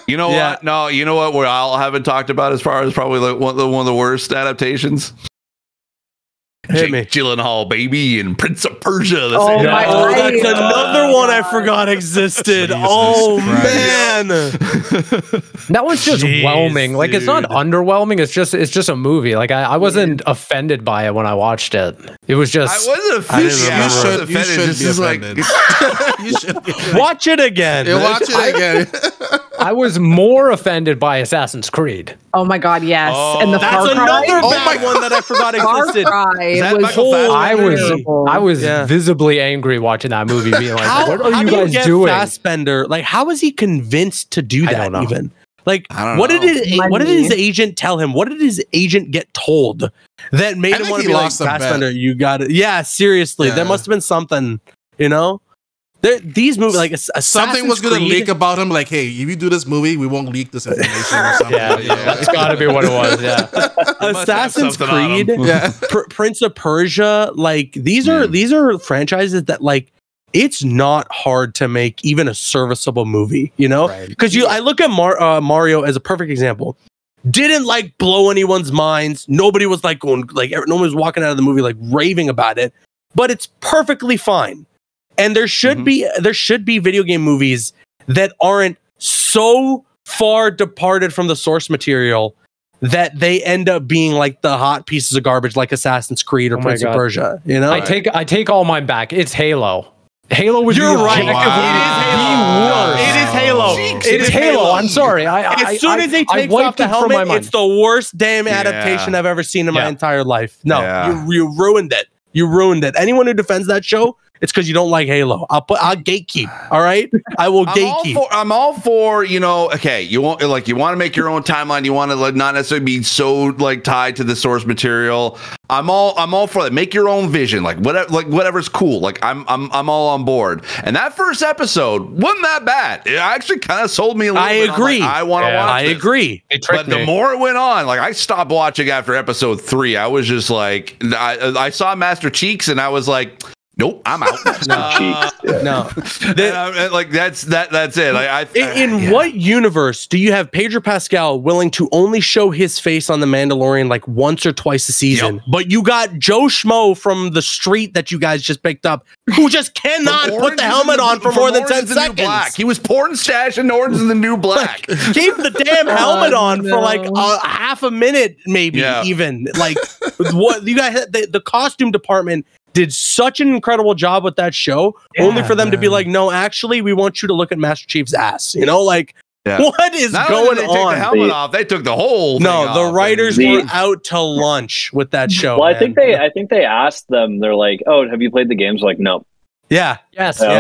You know what? No, you know what? Where I haven't talked about as far as probably like one of the worst adaptations. Jake Gyllenhaal, baby, and Prince of Persia. That's another one I forgot existed. Man, that was just whelming. Like it's not underwhelming. It's just a movie. Like I wasn't offended by it when I watched it. It was just. I wasn't offended. You should be offended. You should watch it again. Watch it again. I was more offended by Assassin's Creed. Oh my god, yes. And the that's another bad one that I forgot existed. I was visibly angry watching that movie, being like, "What are you guys doing?" Fassbender, like, how was he convinced to do that? Even like, what did his agent tell him? What did his agent get told that made him want to be like Fassbender? You got it. Yeah, seriously, there must have been something, you know. These movies, like something was going to leak about him. Like, hey, if you do this movie, we won't leak this information or something. That's got to be what it was. Yeah, Assassin's Creed, Prince of Persia. Like these are franchises that like it's not hard to make even a serviceable movie. You know, because I look at Mario as a perfect example. Didn't like blow anyone's minds. Nobody was like going like no one was walking out of the movie like raving about it. But it's perfectly fine. And there should be video game movies that aren't so far departed from the source material that they end up being like the hot pieces of garbage, like Assassin's Creed or Prince of Persia. You know, I take all mine back. It's Halo. Halo was You're right. It is Halo. It is Halo. I'm sorry. As soon as they take off the helmet, it's the worst damn adaptation I've ever seen in my entire life. No, you ruined it. You ruined it. Anyone who defends that show, it's because you don't like Halo. I'll gatekeep. All right, I will gatekeep. I'm all for okay. You want to make your own timeline. You want to like not necessarily be so like tied to the source material. I'm all for that. Make your own vision. Like whatever's cool. Like I'm all on board. And that first episode wasn't that bad. It actually kind of sold me a little bit. Agree. I want to watch. I agree. But the more it went on, like I stopped watching after episode 3. I was just like, I saw Master Cheeks and I was like, nope, I'm out. No. Like that's it. In what universe do you have Pedro Pascal willing to only show his face on The Mandalorian like once or twice a season, but you got Joe Schmo from the street that you guys just picked up who just cannot put the helmet on for more than 10 seconds? He was pouring stash and Orange is the New Black. Keep the damn helmet on for like a half a minute, maybe even. Like what you guys, the costume department did such an incredible job with that show, only for them to be like, no, actually, we want you to look at Master Chief's ass. You know, like, what is going on? They on? took the helmet off. They took the whole thing off. The writers were out to lunch with that show. Well, I think they asked them. They're like, "Oh, have you played the games?" Like, no. Yeah. Yes. Okay,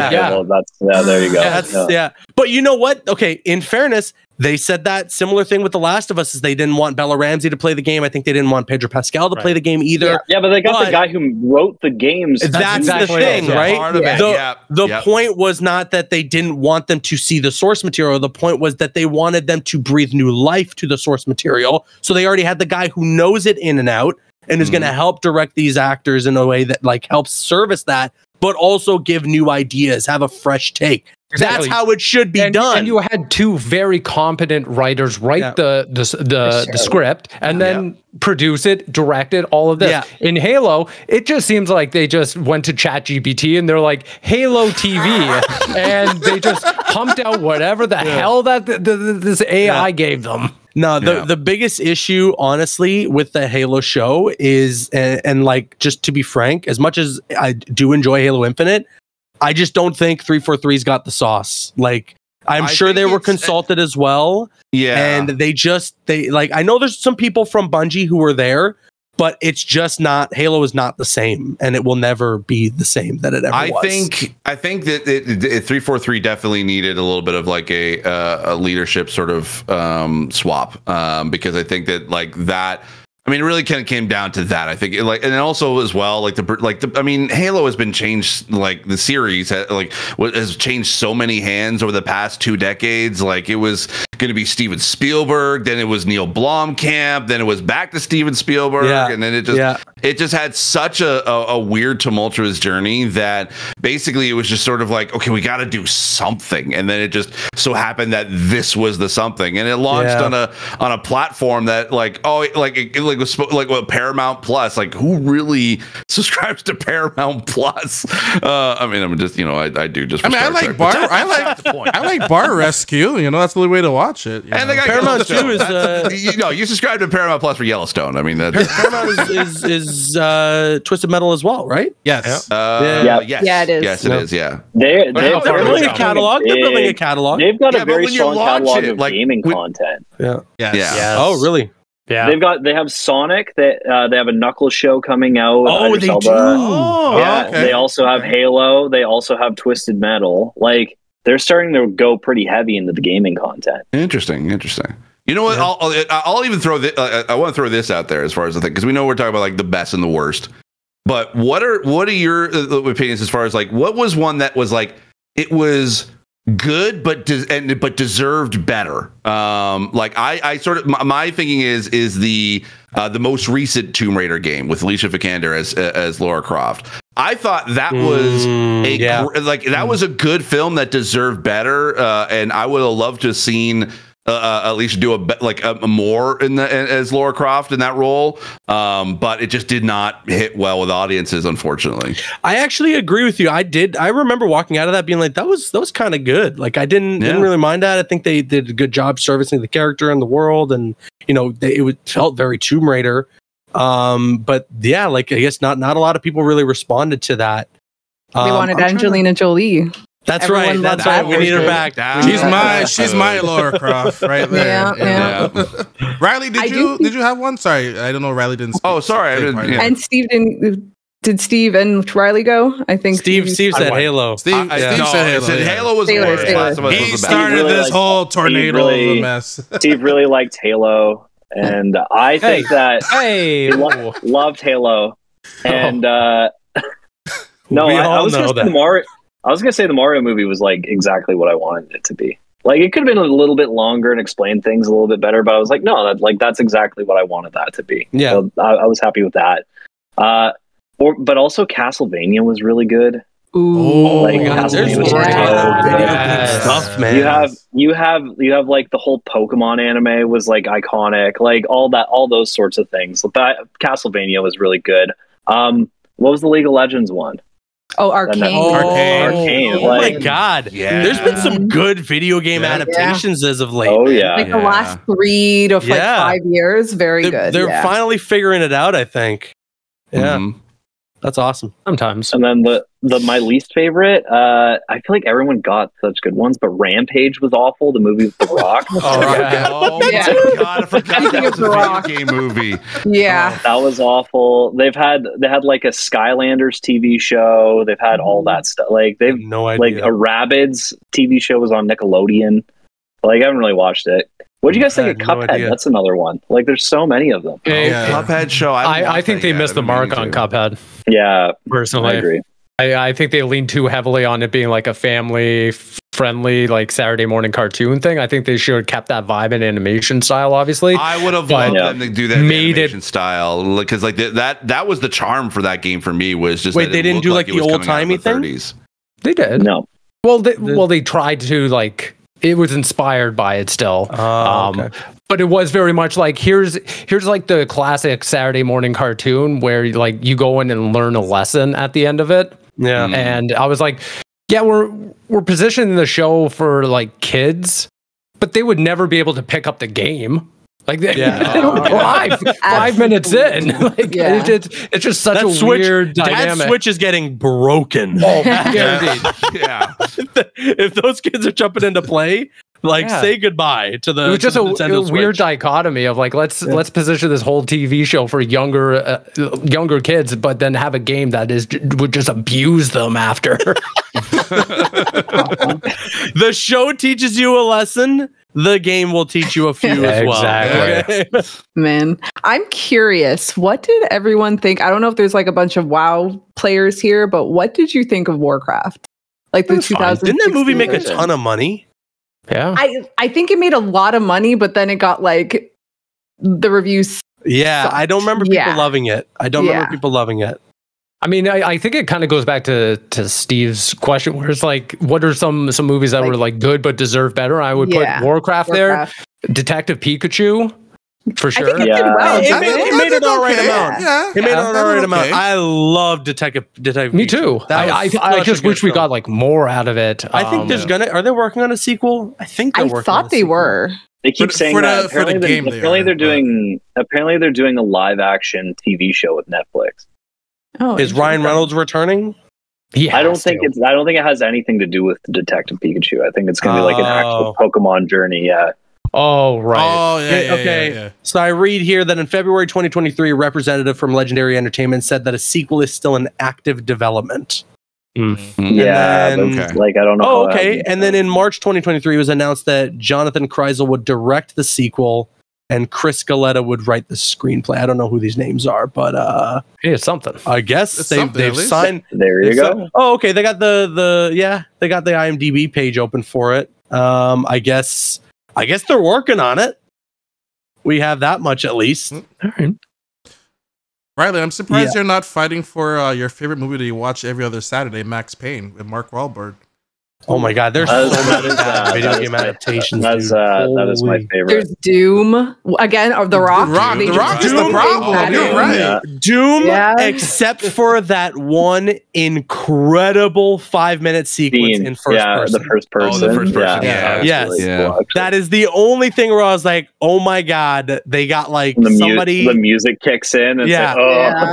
well, there you go. But you know what? Okay, in fairness, they said that similar thing with The Last of Us is they didn't want Bella Ramsey to play the game. I think they didn't want Pedro Pascal to play the game either. Yeah, but they got the guy who wrote the games. That's the thing, right? Part of it. The point was not that they didn't want them to see the source material. The point was that they wanted them to breathe new life to the source material. So they already had the guy who knows it in and out and is going to help direct these actors in a way that like helps service that, but also give new ideas, have a fresh take. Exactly. That's how it should be done. And you had two very competent writers write the script and then produce it, direct it, all of this. Yeah. In Halo, it just seems like they just went to ChatGPT and they're like, Halo TV. And they just pumped out whatever the hell that this AI gave them. No, the biggest issue, honestly, with the Halo show is, and like, just to be frank, as much as I do enjoy Halo Infinite, I just don't think 343's got the sauce. Like, I'm sure they were consulted as well. Yeah. And they like, I know there's some people from Bungie who were there, but it's just not, Halo is not the same, and it will never be the same that it ever was. I think that 343 definitely needed a little bit of like a leadership sort of swap, because I think that like that, I mean, it really kind of came down to that. I think, like, and also as well, I mean, Halo has been changed. Like the series, has changed so many hands over the past 2 decades. Like it was going to be Steven Spielberg, then it was Neil Blomkamp, then it was back to Steven Spielberg, and then it just had such a weird, tumultuous journey that basically it was just sort of like, okay, we got to do something, and then it just so happened that this was the something, and it launched on a platform that like what Paramount Plus, like who really subscribes to Paramount Plus? I mean, I'm just, I do just. I mean, I like Bar Rescue. That's the only way to watch it. And the guy Paramount 2 is you subscribe to Paramount Plus for Yellowstone. I mean, Paramount is Twisted Metal as well, right? Yes. Yes. Yeah, it is. Yes, it is. Yeah. They're building a catalog. They're building a catalog. They've got a very strong catalog of gaming content. Yeah. Yes. Oh, really? Yeah. They have Sonic. They have a Knuckles show coming out. Oh, they do. Okay. They also have Halo. They also have Twisted Metal. Like, they're starting to go pretty heavy into the gaming content. Interesting. You know what? I'll even throw this. I want to throw this out there as far as the thing, because we know we're talking about like the best and the worst. But what are your opinions as far as like what was one that was like it was good but deserved better? Like I sort of my thinking is the most recent Tomb Raider game with Alicia Vikander as Lara Croft. I thought that was that was a good film that deserved better, and I would have loved to have seen Alicia do a more as Lara Croft in that role, but it just did not hit well with audiences, unfortunately. I actually agree with you. I remember walking out of that being like, that was kind of good. Like I didn't really mind that. I think they did a good job servicing the character and the world, and it felt very Tomb Raider. But yeah, like I guess not a lot of people really responded to that. They wanted Angelina Jolie. That's Everyone right. That's right. We need her back. She's my Lara Croft right there. Yeah. Riley, did you have one? Sorry, I don't know. Riley didn't. Oh, sorry. I didn't. And Steve didn't. Did Steve and Riley go? I think Steve said Halo. Steve said Halo. Halo was the He started this whole tornado of a mess. Steve really liked Halo. And I think that he loved Halo. And I was going to say the Mario movie was like exactly what I wanted it to be. Like it could have been a little bit longer and explained things a little bit better, but I was like, no, that's exactly what I wanted that to be. Yeah, so I was happy with that. But also Castlevania was really good. Ooh, Like, God, there's Castlevania was some so good. stuff, man. You have like the whole Pokemon anime was like iconic, like all those sorts of things. But Castlevania was really good. What was the League of Legends one? Oh, Arcane. Arcane. Oh Like, my God. Yeah. There's been some good video game adaptations as of late. Oh, man. yeah. Like the last 3 to like 5 years, very good. They're yeah. finally figuring it out, I think. Yeah. Mhm. That's awesome. Sometimes. And then my least favorite, I feel like everyone got such good ones, but Rampage was awful. The movie with The Rock. Oh, yeah. my God! I forgot that was a video game movie. Yeah. That was awful. They had like a Skylanders TV show. They've had all that stuff. Like I have they've no like idea. a Rabbids TV show was on Nickelodeon. Like I haven't really watched it. What do you guys think of I have no Cuphead? idea. That's another one. Like there's so many of them. Cuphead show. I think they missed the mark on Cuphead. Yeah, Personally, I agree. I think they leaned too heavily on it being like a family friendly, like Saturday morning cartoon thing. I think they should have kept that vibe and animation style, obviously. I would have But loved them to do that made animation style, because like that was the charm for that game for me, was just Wait, that they it didn't looked do like it the was coming out of old-timey the thing? 30s. They did. No. Well, they tried to, like, it was inspired by it still. Okay. But it was very much like here's like the classic Saturday morning cartoon where like you go in and learn a lesson at the end of it. Yeah. And I was like, yeah, we're positioning the show for like kids, but they would never be able to pick up the game. Like they don't drive 5 minutes in. Like it's just such a weird dynamic. That switch is getting broken. Oh, guaranteed. Yeah. If those kids are jumping into play, like say goodbye to the. It was just a Nintendo weird Switch. dichotomy of like let's position this whole TV show for younger kids, but then have a game that would just abuse them after. The show teaches you a lesson. The game will teach you a few as well. Exactly. Okay? Man, I'm curious. What did everyone think? I don't know if there's like a bunch of WoW players here, but what did you think of Warcraft? Like the 2000. Didn't that movie make a ton of money? Yeah. I think it made a lot of money, but then it got like the reviews. Yeah, sucked. I don't remember people loving it. I mean, I think it kind of goes back to Steve's question, where it's like, what are some movies that were like good but deserve better? I would put Warcraft there, Detective Pikachu, for sure. I think it did well. It made an all right amount. Yeah. It made an all right amount. I love Detective Me too. That was I such just a good wish we film. got like more out of it. I think there's are they working on a sequel? I think they're I working on a thought they sequel. were. They keep saying for that. the game Apparently they're doing a live action TV show with Netflix. Oh, Is Ryan Reynolds returning? I don't think it has anything to do with Detective Pikachu. I think it's going to be like an actual Pokemon journey. Yeah. Oh, right. Oh, yeah. Okay. Yeah. So I read here that in February 2023, a representative from Legendary Entertainment said that a sequel is still in active development. Yeah, then- but, like I don't know. Oh, okay. And then in March 2023, it was announced that Jonathan Kreisel would direct the sequel and Chris Galetta would write the screenplay. I don't know who these names are, but Hey, it's something. I guess It's something, they've at least. signed. There you go. Oh, okay. They got they got the IMDb page open for it. I guess they're working on it. We have that much at least. All right. Riley, I'm surprised you're not fighting for your favorite movie that you watch every other Saturday, Max Payne, with Mark Wahlberg. Oh my God, there's so many bad video game adaptations. That is my favorite. There's Doom again, or The Rock. The Rock is the Doom problem. added. You're right. Yeah. Doom, Yeah. except for that one incredible 5-minute sequence in first person. the first person. Oh, the first person. Yeah. Yes. Really Yeah. cool, actually. That is the only thing where I was like, oh my God, they got like the somebody. music kicks in. And Yeah.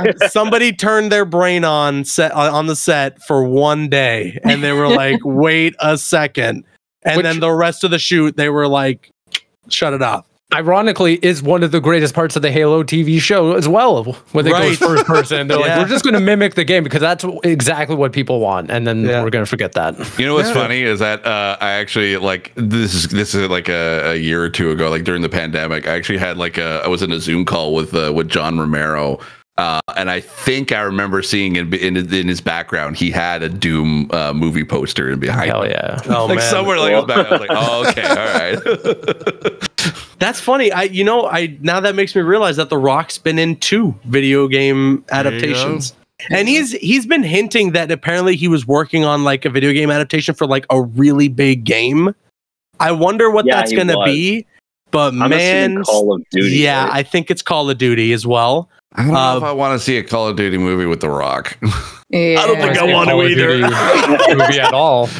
it's like, oh. Somebody turned their brain on the set for one day, and they were like, "Wait a second," and then the rest of the shoot, they were like, "Shut it off." Ironically, is one of the greatest parts of the Halo TV show as well, when they go first person. They're like, we're just going to mimic the game because that's exactly what people want, and then we're going to forget that. You know what's funny is that I actually like this is like a year or two ago, like during the pandemic. I actually had I was in a Zoom call with John Romero. And I think I remember seeing in his background, he had a Doom movie poster and behind. Hell him. yeah! Oh, Like man. somewhere like back, I was like, oh, okay, all right. That's funny. Now that makes me realize that The Rock's been in 2 video game adaptations. And he's been hinting that apparently he was working on like a video game adaptation for like a really big game. I wonder what that's going to be. But I'm assuming Call of Duty. Yeah, right? I think it's Call of Duty as well. I don't know if I want to see a Call of Duty movie with The Rock. Yeah. I don't think I want to either. Movie at all.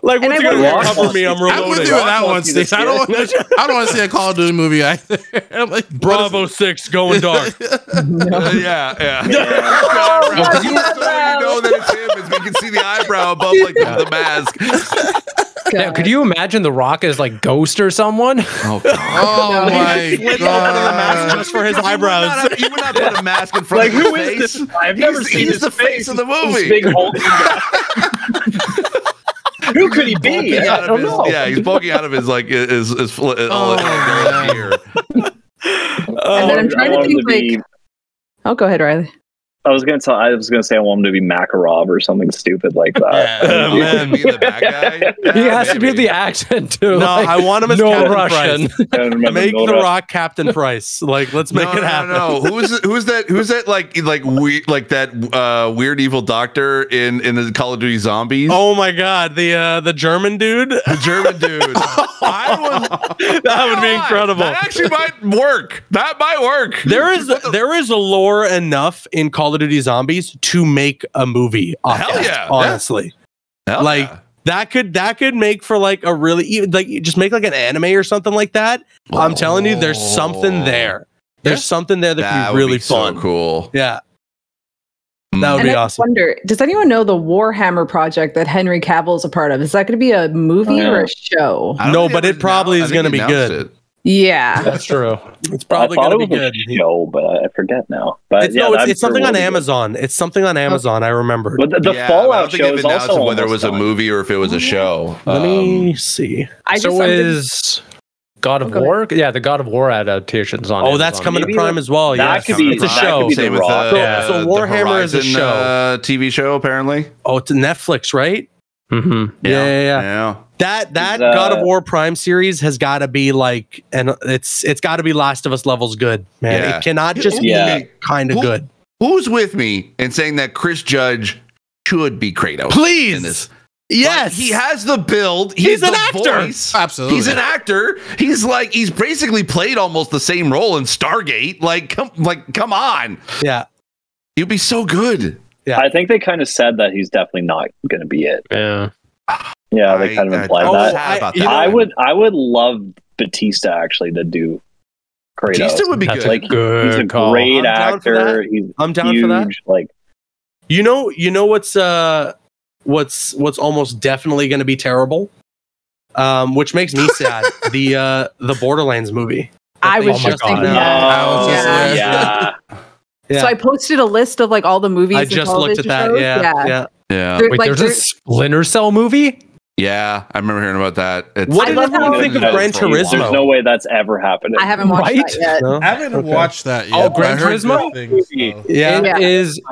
Like, what's going to cover me? I'm I'm with you with that one, Steve. I don't want to see a Call of Duty movie either. I'm like, Bravo 6 going dark. Yeah. You know that it's him. Is we can see the eyebrow above like the mask. Now, could you imagine The Rock as like Ghost or someone? Oh, God. Oh my god! The mask just for his eyebrows. You would not put a mask in front of his face. I've never seen He's the face of the movie. Big hulking guy. Who could he be? I don't know. Yeah, he's poking out of his like his ear. And then I'm trying to think like. Oh, go ahead, Riley. I was gonna say I want him to be Makarov or something stupid like that. Be the bad guy. He has to be the accent too. No, like, I want him as no Captain Russian. Price. Make The Rock Captain Price. Like, let's make it happen. No. Who's that? Like weird, like that weird evil doctor in the Call of Duty Zombies. Oh my god, the German dude. The German dude. That would be incredible. That actually might work. That might work. There is a lore enough in Call of Duty Zombies to make a movie. Hell yeah! Honestly, Hell like yeah. that could make for like a really like just make like an anime or something like that. I'm telling you, there's something there. There's something there that could be really fun. So cool. Yeah. That would be awesome. I wonder, does anyone know the Warhammer project that Henry Cavill is a part of? Is that going to be a movie or a show? No, but it probably is going to be good. Yeah, That's true. It's probably going to be good. Show, but I forget now. But it's something on Amazon. It's something on Amazon. I remember. But the Fallout show is also whether it was a movie or if it was a show. Let me see. Is God of War? Yeah, the God of War adaptations on. Oh, that's coming to Prime as well. Yeah, that could be. It's a show. Same with so Warhammer is a show. TV show apparently. Oh, it's Netflix, right? Mm-hmm. Yeah. That God of War Prime series has got to be like, and it's got to be Last of Us levels good, man. Yeah. It cannot just be kind of good. Who's with me in saying that Chris Judge should be Kratos? Please. In this? Yes, like, he has the build. He's an actor. Voice. Absolutely, he's an actor. He's basically played almost the same role in Stargate. Come on. Yeah, you'd be so good. Yeah, I think they kind of said that he's definitely not going to be it. Yeah, they kind of implied that. I would love Bautista actually to do Kratos. Bautista would be good. Like he's a great actor. I'm down for that. Like, you know what's almost definitely going to be terrible, which makes me sad. The Borderlands movie. I was just thinking that. Yeah. So I posted a list of like all the movies. I just looked at that. Shows. Yeah. Wait, there's a Splinter Cell movie? Yeah, I remember hearing about that. What did everyone think of Gran Turismo? There's no way that's ever happened. I haven't watched that yet. No? I haven't watched that yet. Oh, Gran Turismo?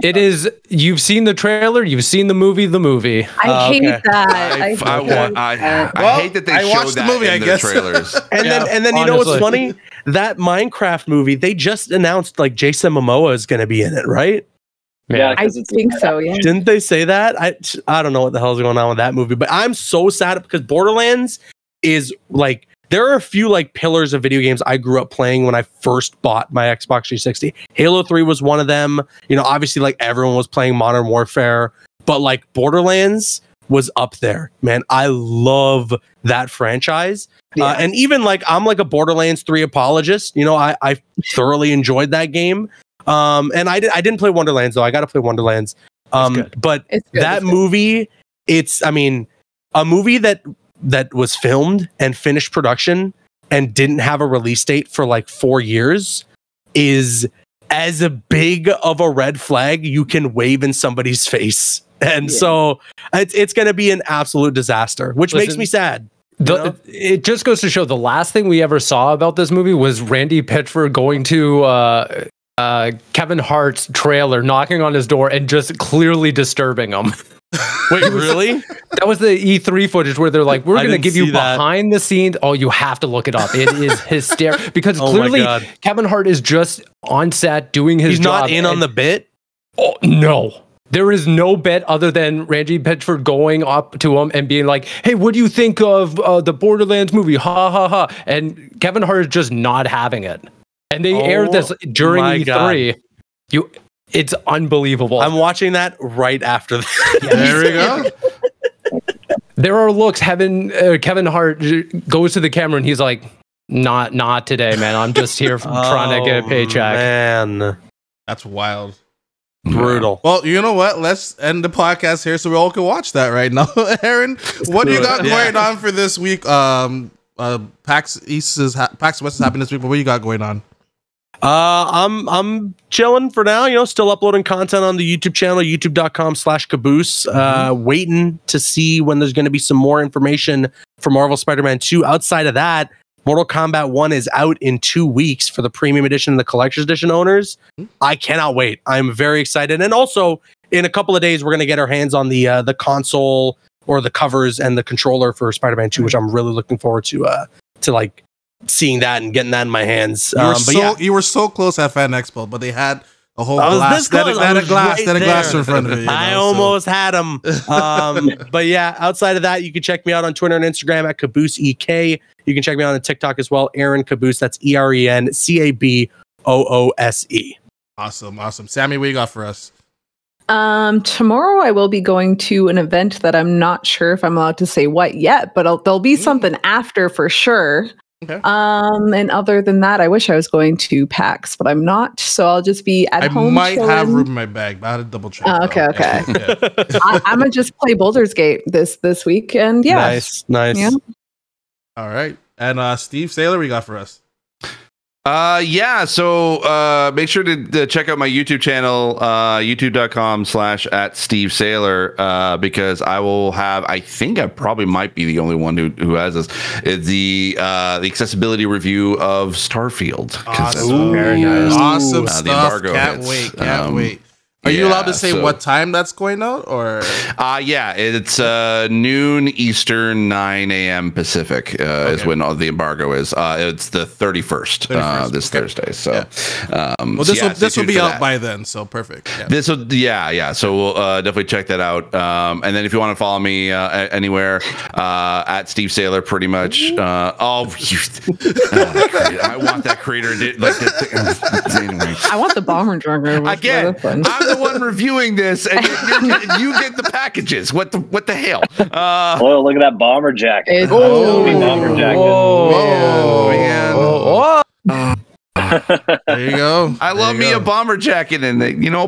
It is. You've seen the trailer. You've seen the movie. I hate that. I hate that they showed the movie. I guess trailers. And then you know what's funny? That Minecraft movie, they just announced like Jason Momoa is going to be in it, right? Yeah, I think so. Yeah. Didn't they say that? I don't know what the hell's going on with that movie, but I'm so sad because Borderlands is like, there are a few like pillars of video games I grew up playing when I first bought my Xbox 360. Halo 3 was one of them. You know, obviously like everyone was playing Modern Warfare, but like Borderlands was up there, man. I love that franchise. Yeah. And even like, I'm like a Borderlands 3 apologist. You know, I thoroughly enjoyed that game. And I didn't play Wonderlands though. I got to play Wonderlands. But that movie, a movie that was filmed and finished production and didn't have a release date for like 4 years is as big of a red flag you can wave in somebody's face. And so it's going to be an absolute disaster, which makes me sad. It just goes to show the last thing we ever saw about this movie was Randy Pitchford going to Kevin Hart's trailer, knocking on his door and just clearly disturbing him. Wait, really? That was the E3 footage where they're like, we're going to give you behind the scenes. Oh, you have to look it up. It is hysterical because clearly Kevin Hart is just on set doing his job. He's not in on the bit. Oh no. There is no bet other than Randy Pitchford going up to him and being like, "Hey, what do you think of the Borderlands movie? Ha ha ha!" And Kevin Hart is just not having it. And they aired this during E3. It's unbelievable. I'm watching that right after this. There we go. There are looks. Kevin Hart goes to the camera and he's like, "Not today, man. I'm just here trying to get a paycheck." Man, that's wild. Brutal. Well, you know what? Let's end the podcast here so we all can watch that right now. Aaron, what do you got going on for this week? PAX West is happening this week, but what you got going on? I'm chilling for now, you know, still uploading content on the YouTube channel, youtube.com/caboose, waiting to see when there's going to be some more information for Marvel Spider-Man 2. Outside of that, Mortal Kombat 1 is out in 2 weeks for the premium edition and the collector's edition owners. I cannot wait. I'm very excited. And also, in a couple of days, we're going to get our hands on the console or the covers and the controller for Spider-Man 2, which I'm really looking forward to like seeing that and getting that in my hands. You were so close at Fan Expo, but they had a whole glass. They had a glass in front of you. I almost had them. But yeah, outside of that, you can check me out on Twitter and Instagram at CabooseEK. You can check me out on TikTok as well, Aaron Caboose. That's ErenCaboose. Awesome. Sammy, what you got for us? Tomorrow I will be going to an event that I'm not sure if I'm allowed to say what yet, but there'll be something after for sure. Okay. And other than that, I wish I was going to PAX, but I'm not. So I'll just be at home. I might have room in my bag, but I had to double check. Okay. Yeah. I'm gonna just play Baldur's Gate this week, and yeah. Nice. Yeah. All right. And Steve Saylor, what you got for us? So make sure to check out my YouTube channel, youtube.com/@SteveSaylor, because I will have, I think I probably might be the only one who has this. It's the accessibility review of Starfield. Awesome. Very nice. Awesome stuff. The embargo Can't wait. Are you allowed to say what time that's going out, or? It's noon Eastern, 9 a.m. Pacific is when the embargo is. It's the 31st, this Thursday. So, this will be out by then. So perfect. Yeah. This will, So we'll definitely check that out. And then if you want to follow me anywhere, at Steve Saylor, pretty much. I want that creator. I want the bomber drunker again. I'm the one reviewing this, and you get the packages. What the hell? Oh, look at that bomber jacket. Bomber jacket. There you go. I love me a bomber jacket, and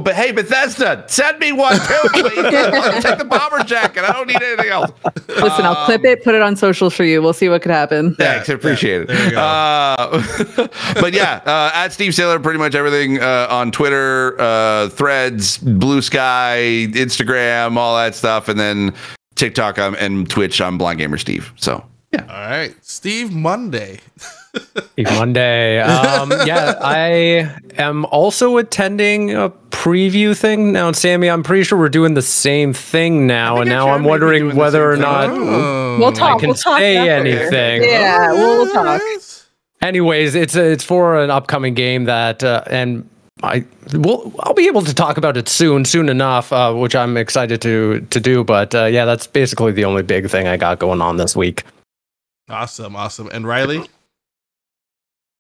but hey, Bethesda, send me one too, please. I'll take the bomber jacket. I don't need anything else. Listen, I'll clip it, put it on social for you. We'll see what could happen. Thanks, I appreciate it. There you go. But at Steve Saylor, pretty much everything on Twitter, Threads, Blue Sky, Instagram, all that stuff, and then TikTok and Twitch. I'm Blind Gamer Steve. So yeah. All right, Steve Monday. Monday. I am also attending a preview thing now. Sammy, I'm pretty sure we're doing the same thing now, and now I'm wondering whether or not I can say anything. Yeah, we'll talk. Anyways, it's for an upcoming game that I'll be able to talk about it soon enough, which I'm excited to do. But that's basically the only big thing I got going on this week. Awesome. And Riley?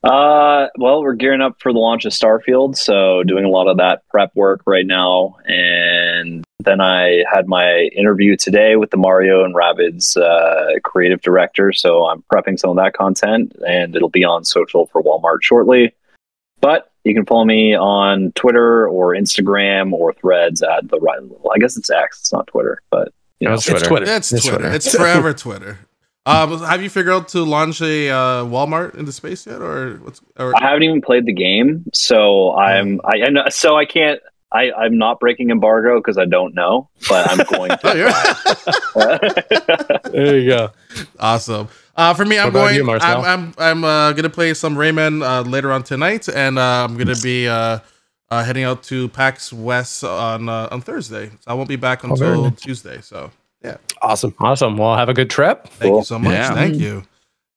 Well, we're gearing up for the launch of Starfield, so doing a lot of that prep work right now. And then I had my interview today with the Mario and Rabbids creative director, so I'm prepping some of that content, and it'll be on social for Walmart shortly. But you can follow me on Twitter or Instagram or Threads at the Riley. Well, I guess it's X, it's not Twitter, but it's Twitter. It's Twitter. It's forever Twitter. Have you figured out to launch a Walmart into space yet, or what's? Or? I haven't even played the game, so I'm not breaking embargo because I don't know, but I'm going to. There you go. Awesome. For me, I'm gonna play some Rayman later on tonight, and I'm gonna be heading out to PAX West on Thursday. So I won't be back until Tuesday. So. Yeah. Awesome. Well, have a good trip. Thank you so much. Yeah. Thank you.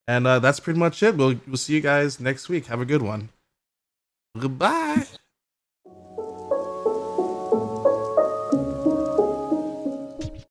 And that's pretty much it. We'll see you guys next week. Have a good one. Goodbye.